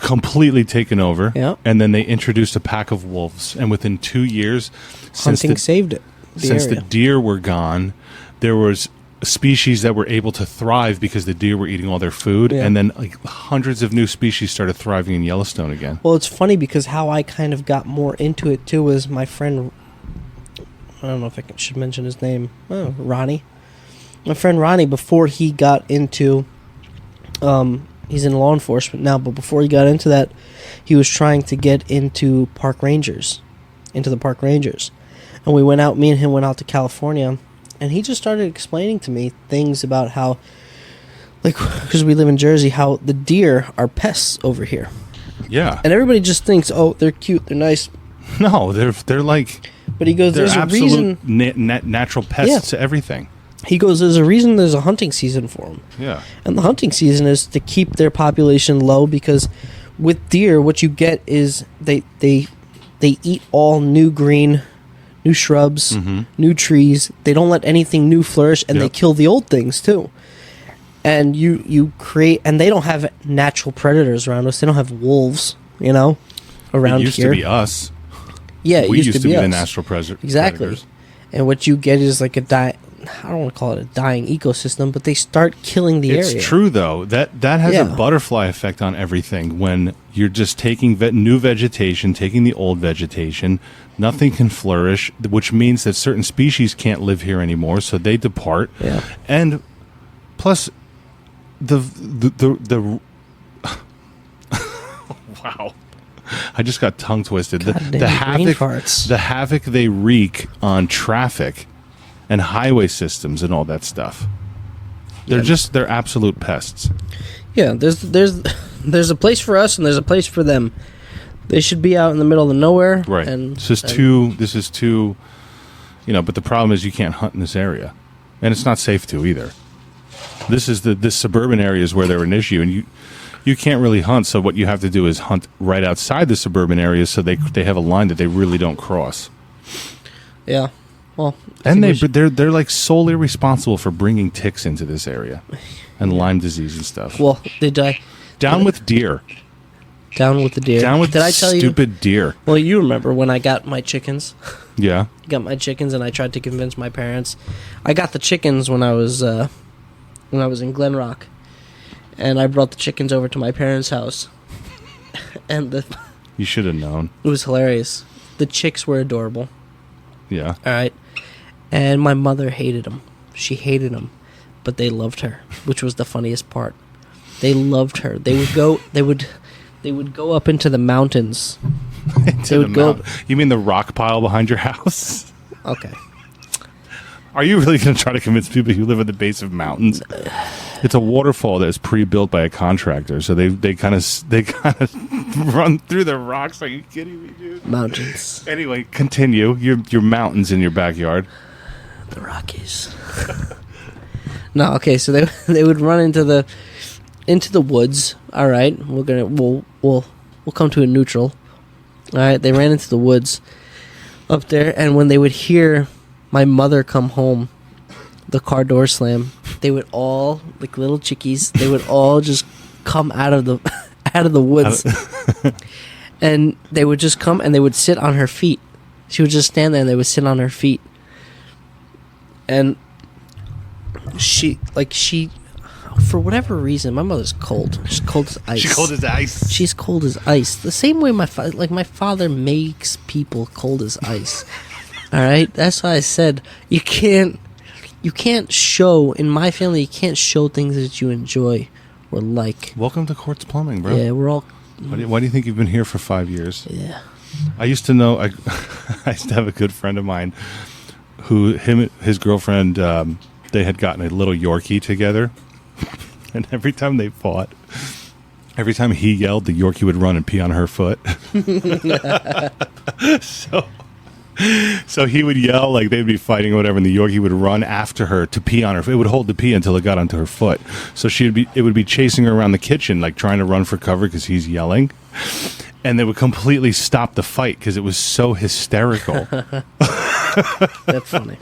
Speaker 2: Completely taken over.
Speaker 1: Yeah.
Speaker 2: And then they introduced a pack of wolves. And within 2 years,
Speaker 1: Hunting saved it.
Speaker 2: since the deer were gone, there was species that were able to thrive because the deer were eating all their food.
Speaker 1: Yeah.
Speaker 2: And then like hundreds of new species started thriving in Yellowstone again.
Speaker 1: Well, it's funny because how I kind of got more into it too was my friend. I don't know if I should mention his name. Oh, Ronnie. My friend Ronnie, before he got into, he's in law enforcement now, but before he got into that, he was trying to get into the park rangers. And we went out, me and him went out to California, and he just started explaining to me things about how, like, because we live in Jersey, how the deer are pests over here.
Speaker 2: Yeah.
Speaker 1: And everybody just thinks, oh, they're cute, they're nice.
Speaker 2: No, they're like,
Speaker 1: But he goes,
Speaker 2: they're
Speaker 1: there's a reason.
Speaker 2: absolute natural pests
Speaker 1: Yeah.
Speaker 2: to everything.
Speaker 1: He goes, there's a reason there's a hunting season for them.
Speaker 2: Yeah.
Speaker 1: And the hunting season is to keep their population low, because with deer, what you get is they eat all new green, new shrubs, new trees. They don't let anything new flourish, and they
Speaker 2: Yep.
Speaker 1: kill the old things too. And you create, and they don't have natural predators around us. They don't have wolves, around
Speaker 2: It used
Speaker 1: here.
Speaker 2: to be us.
Speaker 1: Yeah, it
Speaker 2: We used to be the
Speaker 1: us.
Speaker 2: natural predators.
Speaker 1: Exactly. And what you get is like I don't want to call it a dying ecosystem, but they start killing the area.
Speaker 2: It's true, though. That has a
Speaker 1: Yeah.
Speaker 2: butterfly effect on everything. When you're just taking new vegetation, taking the old vegetation, nothing can flourish, which means that certain species can't live here anymore, so they depart.
Speaker 1: Yeah.
Speaker 2: And plus, the wow. I just got tongue twisted.
Speaker 1: Goddamn
Speaker 2: The
Speaker 1: brain
Speaker 2: havoc,
Speaker 1: farts.
Speaker 2: the havoc they wreak on traffic and highway systems and all that stuff. They're absolute pests.
Speaker 1: Yeah, there's a place for us and there's a place for them. They should be out in the middle of nowhere.
Speaker 2: Right.
Speaker 1: And
Speaker 2: This is too, but the problem is you can't hunt in this area. And it's not safe to either. This suburban area is where they're an issue, and you can't really hunt, so what you have to do is hunt right outside the suburban area so they have a line that they really don't cross.
Speaker 1: Yeah. Well,
Speaker 2: and they're like solely responsible for bringing ticks into this area and Lyme disease and stuff.
Speaker 1: Well, they die.
Speaker 2: Down with deer.
Speaker 1: Down with the deer.
Speaker 2: Down with
Speaker 1: Did I tell
Speaker 2: stupid deer.
Speaker 1: Well, you remember when I got my chickens.
Speaker 2: Yeah.
Speaker 1: I got my chickens and I tried to convince my parents. I got the chickens when I was in Glen Rock. And I brought the chickens over to my parents' house. And
Speaker 2: you should have known.
Speaker 1: It was hilarious. The chicks were adorable.
Speaker 2: Yeah.
Speaker 1: All right. And my mother hated them. She hated them. But they loved her, which was the funniest part. They loved her. They would go up into the mountains.
Speaker 2: You mean the rock pile behind your house?
Speaker 1: Okay.
Speaker 2: Are you really going to try to convince people you live at the base of mountains? It's a waterfall that's pre-built by a contractor, so they kind of run through the rocks. Are you kidding me, dude?
Speaker 1: Mountains.
Speaker 2: Anyway, continue. Your mountains in your backyard.
Speaker 1: The Rockies. No, okay. So they would run into the woods. All right, we'll come to a neutral. All right, they ran into the woods up there, and when they would hear my mother come home, the car door slam, they would all, like little chickies, they would all just come out of the woods. And they would just come and they would sit on her feet. She would just stand there and they would sit on her feet. And she for whatever reason, my mother's cold. She's cold as ice.
Speaker 2: She's cold as ice.
Speaker 1: She's cold as ice. The same way my father makes people cold as ice. All right? That's why I said you can't show, in my family, you can't show things that you enjoy or like.
Speaker 2: Welcome to Quartz Plumbing, bro.
Speaker 1: Yeah, we're all...
Speaker 2: Why do you think you've been here for 5 years?
Speaker 1: Yeah.
Speaker 2: I used to know, I used to have a good friend of mine who, his girlfriend, they had gotten a little Yorkie together. And every time they fought, every time he yelled, the Yorkie would run and pee on her foot. So he would yell, like they'd be fighting or whatever, and the Yorkie would run after her to pee on her. It would hold the pee until it got onto her foot. So it would be chasing her around the kitchen, like trying to run for cover because he's yelling. And they would completely stop the fight because it was so hysterical.
Speaker 1: That's funny.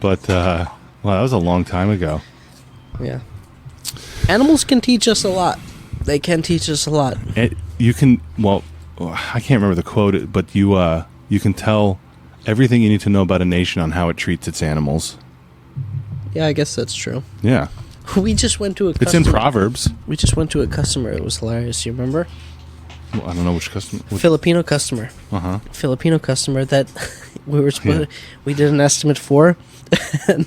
Speaker 2: But, well, that was a long time ago.
Speaker 1: Yeah. Animals can teach us a lot. They can teach us a lot.
Speaker 2: You can, well, I can't remember the quote, but you can tell everything you need to know about a nation on how it treats its animals.
Speaker 1: Yeah, I guess that's true.
Speaker 2: Yeah.
Speaker 1: We just went to a customer.
Speaker 2: It's in Proverbs.
Speaker 1: We just went to a customer. It was hilarious. You remember?
Speaker 2: Well, I don't know which customer.
Speaker 1: Filipino customer.
Speaker 2: Uh-huh.
Speaker 1: Filipino customer that we did an estimate for. And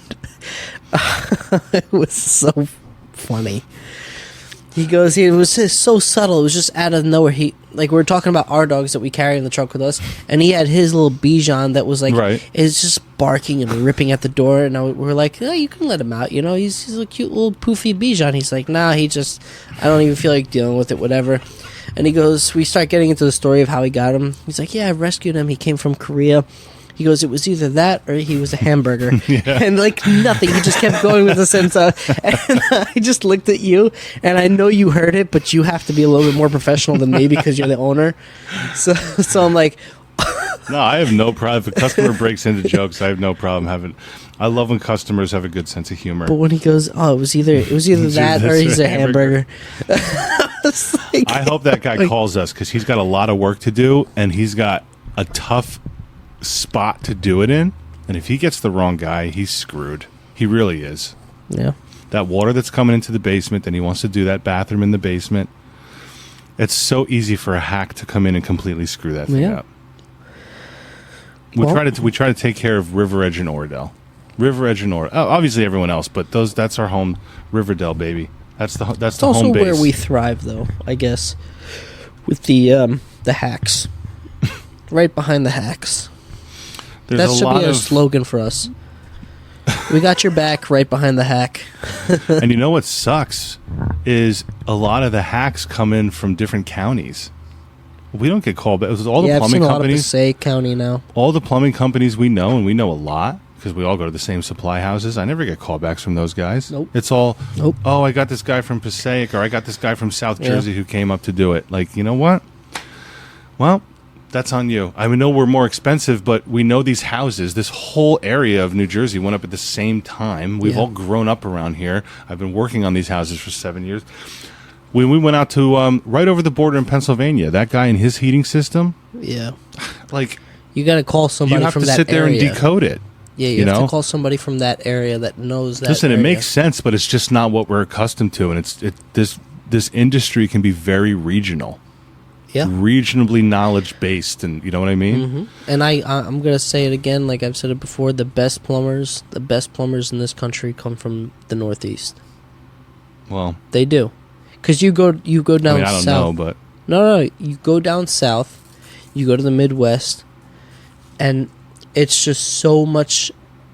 Speaker 1: it was so funny. He goes, it was just so subtle. It was just out of nowhere. We were talking about our dogs that we carry in the truck with us, and he had his little Bichon that was like,
Speaker 2: right.
Speaker 1: It's just barking and ripping at the door. And we were like, oh, you can let him out. You know, he's a cute little poofy Bichon. He's like, nah, I don't even feel like dealing with it, whatever. And he goes, we start getting into the story of how he got him. He's like, yeah, I rescued him. He came from Korea. He goes, it was either that or he was a hamburger. Yeah. And nothing. He just kept going with the sense of, and I just looked at you, and I know you heard it, but you have to be a little bit more professional than me because you're the owner. So I'm like...
Speaker 2: No, I have no problem. If a customer breaks into jokes, I have no problem having... I love when customers have a good sense of humor.
Speaker 1: But when he goes, oh, it was either that or he's a hamburger.
Speaker 2: I hope that guy calls us because he's got a lot of work to do, and he's got a tough spot to do it in, and if he gets the wrong guy, he's screwed. He really is.
Speaker 1: Yeah.
Speaker 2: That water that's coming into the basement, and he wants to do that bathroom in the basement. It's so easy for a hack to come in and completely screw that thing up. We try to take care of River Edge and Oradell. River Edge and Oradell. Oh, obviously everyone else, but that's our home. Riverdale, baby. That's the home base. It's
Speaker 1: also where we thrive, though, I guess, with the hacks. Right behind the hacks. That should be a slogan for us. We got your back right behind the hack.
Speaker 2: And you know what sucks is a lot of the hacks come in from different counties. We don't get called back. It was all the
Speaker 1: I've
Speaker 2: plumbing
Speaker 1: seen a
Speaker 2: companies.
Speaker 1: lot of Passaic County now.
Speaker 2: All the plumbing companies we know, and we know a lot because we all go to the same supply houses. I never get callbacks from those guys.
Speaker 1: Nope.
Speaker 2: It's all,
Speaker 1: Nope.
Speaker 2: oh, I got this guy from Passaic, or I got this guy from South Jersey who came up to do it. Like, you know what? Well, that's on you. I know we're more expensive, but we know these houses, this whole area of New Jersey went up at the same time. We've all grown up around here. I've been working on these houses for 7 years. When we went out to right over the border in Pennsylvania, that guy and his heating system, like
Speaker 1: you got to call somebody
Speaker 2: you have
Speaker 1: from
Speaker 2: to
Speaker 1: that
Speaker 2: sit there
Speaker 1: area.
Speaker 2: and decode it.
Speaker 1: Yeah, you have to call somebody from that area that knows that.
Speaker 2: Listen,
Speaker 1: area.
Speaker 2: it makes sense, but it's just not what we're accustomed to, and this industry can be very regional.
Speaker 1: Yeah.
Speaker 2: Regionally knowledge based, and you know what I mean?
Speaker 1: Mm-hmm. And I'm going to say it again, like I've said it before, the best plumbers in this country come from the Northeast.
Speaker 2: Well,
Speaker 1: they do. Cuz you go down
Speaker 2: I don't
Speaker 1: south.
Speaker 2: know, but
Speaker 1: No, you go down south, you go to the Midwest, and it's just so much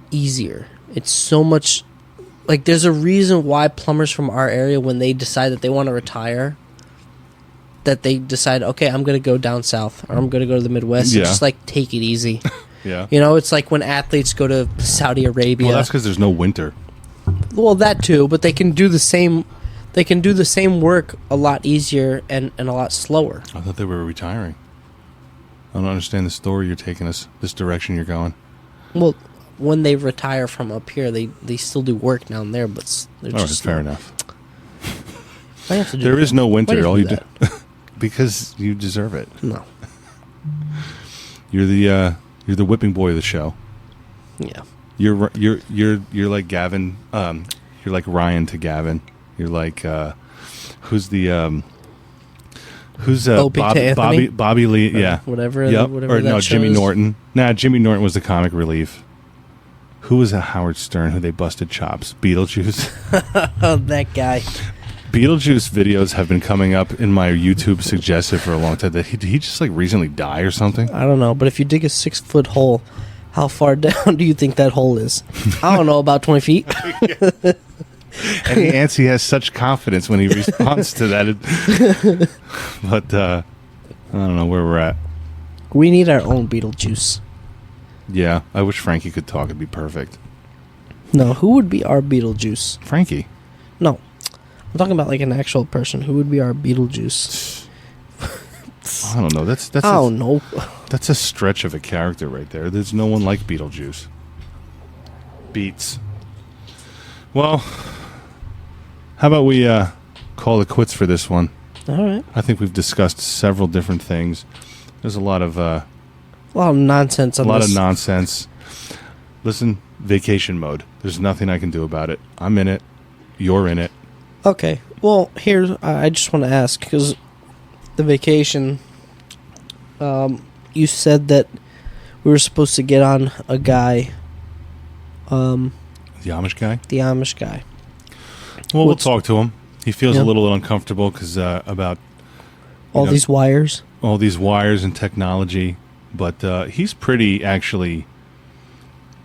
Speaker 1: easier. It's so much like there's a reason why plumbers from our area, when they decide that they want to retire, that they decide, okay, I'm going to go down south or I'm going to go to the Midwest and just like take it easy.
Speaker 2: yeah.
Speaker 1: You know, it's like when athletes go to Saudi Arabia.
Speaker 2: Well, that's because there's no winter.
Speaker 1: Well, that too, but they can do the same. They can do the same work a lot easier and a lot slower.
Speaker 2: I thought they were retiring. I don't understand the story you're taking us, this direction you're going.
Speaker 1: Well, when they retire from up here, they still do work down there, but they're
Speaker 2: All right,
Speaker 1: just
Speaker 2: fair enough.
Speaker 1: I have to do
Speaker 2: There
Speaker 1: that.
Speaker 2: is no
Speaker 1: Why do
Speaker 2: winter.
Speaker 1: you
Speaker 2: All
Speaker 1: do
Speaker 2: you do
Speaker 1: that?
Speaker 2: because you deserve it.
Speaker 1: No.
Speaker 2: You're the whipping boy of the show.
Speaker 1: Yeah.
Speaker 2: You're like Gavin. You're like Ryan to Gavin. You're like who's
Speaker 1: Opie to Anthony?
Speaker 2: Bobby Lee? Yeah,
Speaker 1: Whatever.
Speaker 2: Yep.
Speaker 1: Whatever
Speaker 2: Or
Speaker 1: that
Speaker 2: no,
Speaker 1: show
Speaker 2: Jimmy
Speaker 1: is.
Speaker 2: Norton. Nah, Jimmy Norton was the comic relief. Who was a Howard Stern who they busted chops? Beetlejuice.
Speaker 1: Oh, that guy.
Speaker 2: Beetlejuice videos have been coming up in my YouTube suggested for a long time. Did he just like recently die or something?
Speaker 1: I don't know, but if you dig a 6-foot hole, how far down do you think that hole is? I don't know, about 20 feet.
Speaker 2: And Nancy has such confidence when he responds to that. But I don't know where we're at.
Speaker 1: We need our own Beetlejuice.
Speaker 2: Yeah, I wish Frankie could talk. It'd be perfect.
Speaker 1: No, who would be our Beetlejuice?
Speaker 2: Frankie.
Speaker 1: No. I'm talking about like an actual person. Who would be our Beetlejuice?
Speaker 2: I don't know. That's
Speaker 1: I don't know.
Speaker 2: That's a stretch of a character right there. There's no one like Beetlejuice. Beats. Well, how about we call it quits for this one?
Speaker 1: All right.
Speaker 2: I think we've discussed several different things. There's a lot of
Speaker 1: nonsense on this.
Speaker 2: a lot of nonsense. Listen, vacation mode. There's nothing I can do about it. I'm in it. You're in it.
Speaker 1: Okay. Well, here, I just want to ask, because the vacation, you said that we were supposed to get on a guy,
Speaker 2: The Amish guy?
Speaker 1: the Amish guy.
Speaker 2: Well, we'll talk to him. He feels
Speaker 1: Yeah.
Speaker 2: a little uncomfortable because about
Speaker 1: All
Speaker 2: know,
Speaker 1: these wires.
Speaker 2: all these wires and technology. But he's pretty, actually,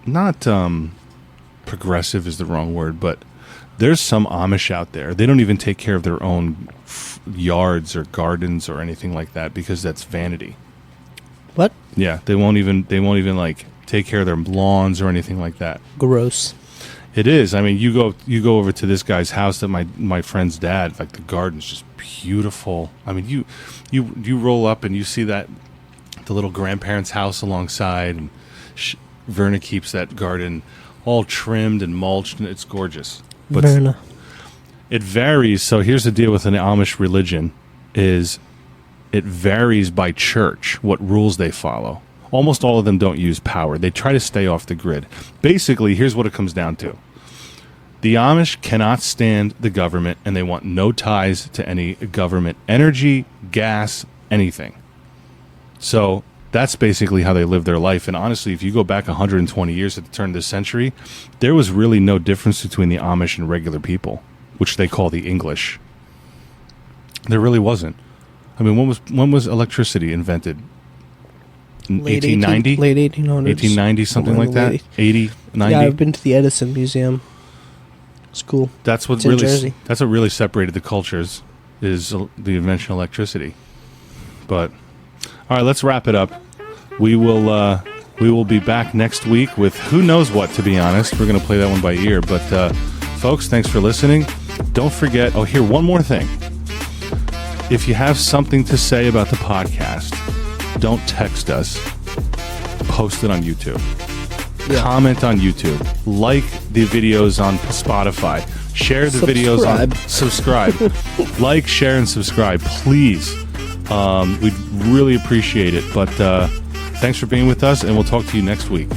Speaker 2: not progressive is the wrong word, but there's some Amish out there. They don't even take care of their own yards or gardens or anything like that because that's vanity.
Speaker 1: What?
Speaker 2: Yeah, they won't even like take care of their lawns or anything like that.
Speaker 1: Gross.
Speaker 2: It is. I mean, you go over to this guy's house that my friend's dad, like the garden's just beautiful. I mean, you roll up and you see that the little grandparents' house alongside, and Verna keeps that garden all trimmed and mulched, and it's gorgeous. But
Speaker 1: Verna.
Speaker 2: it varies. So here's the deal with an Amish religion is it varies by church what rules they follow. Almost all of them don't use power. They try to stay off the grid. Basically, here's what it comes down to. The Amish cannot stand the government, and they want no ties to any government energy, gas, anything. So that's basically how they live their life. And honestly, if you go back 120 years at the turn of this century, there was really no difference between the Amish and regular people, which they call the English. There really wasn't. I mean, when was electricity invented? 1890?
Speaker 1: Late 1800s.
Speaker 2: 1890, something like that? 80, 90?
Speaker 1: Yeah, I've been to the Edison Museum. It's cool.
Speaker 2: That's what
Speaker 1: It's in Jersey.
Speaker 2: really separated the cultures, is the invention of electricity. But all right, let's wrap it up. We will be back next week with who knows what, to be honest. We're going to play that one by ear. But folks, thanks for listening. Don't forget, here, one more thing. If you have something to say about the podcast, don't text us. Post it on YouTube. Yeah. Comment on YouTube. Like the videos on Spotify. Share the videos on... Subscribe. Like, share, and subscribe. Please. We'd really appreciate it. But thanks for being with us, and we'll talk to you next week.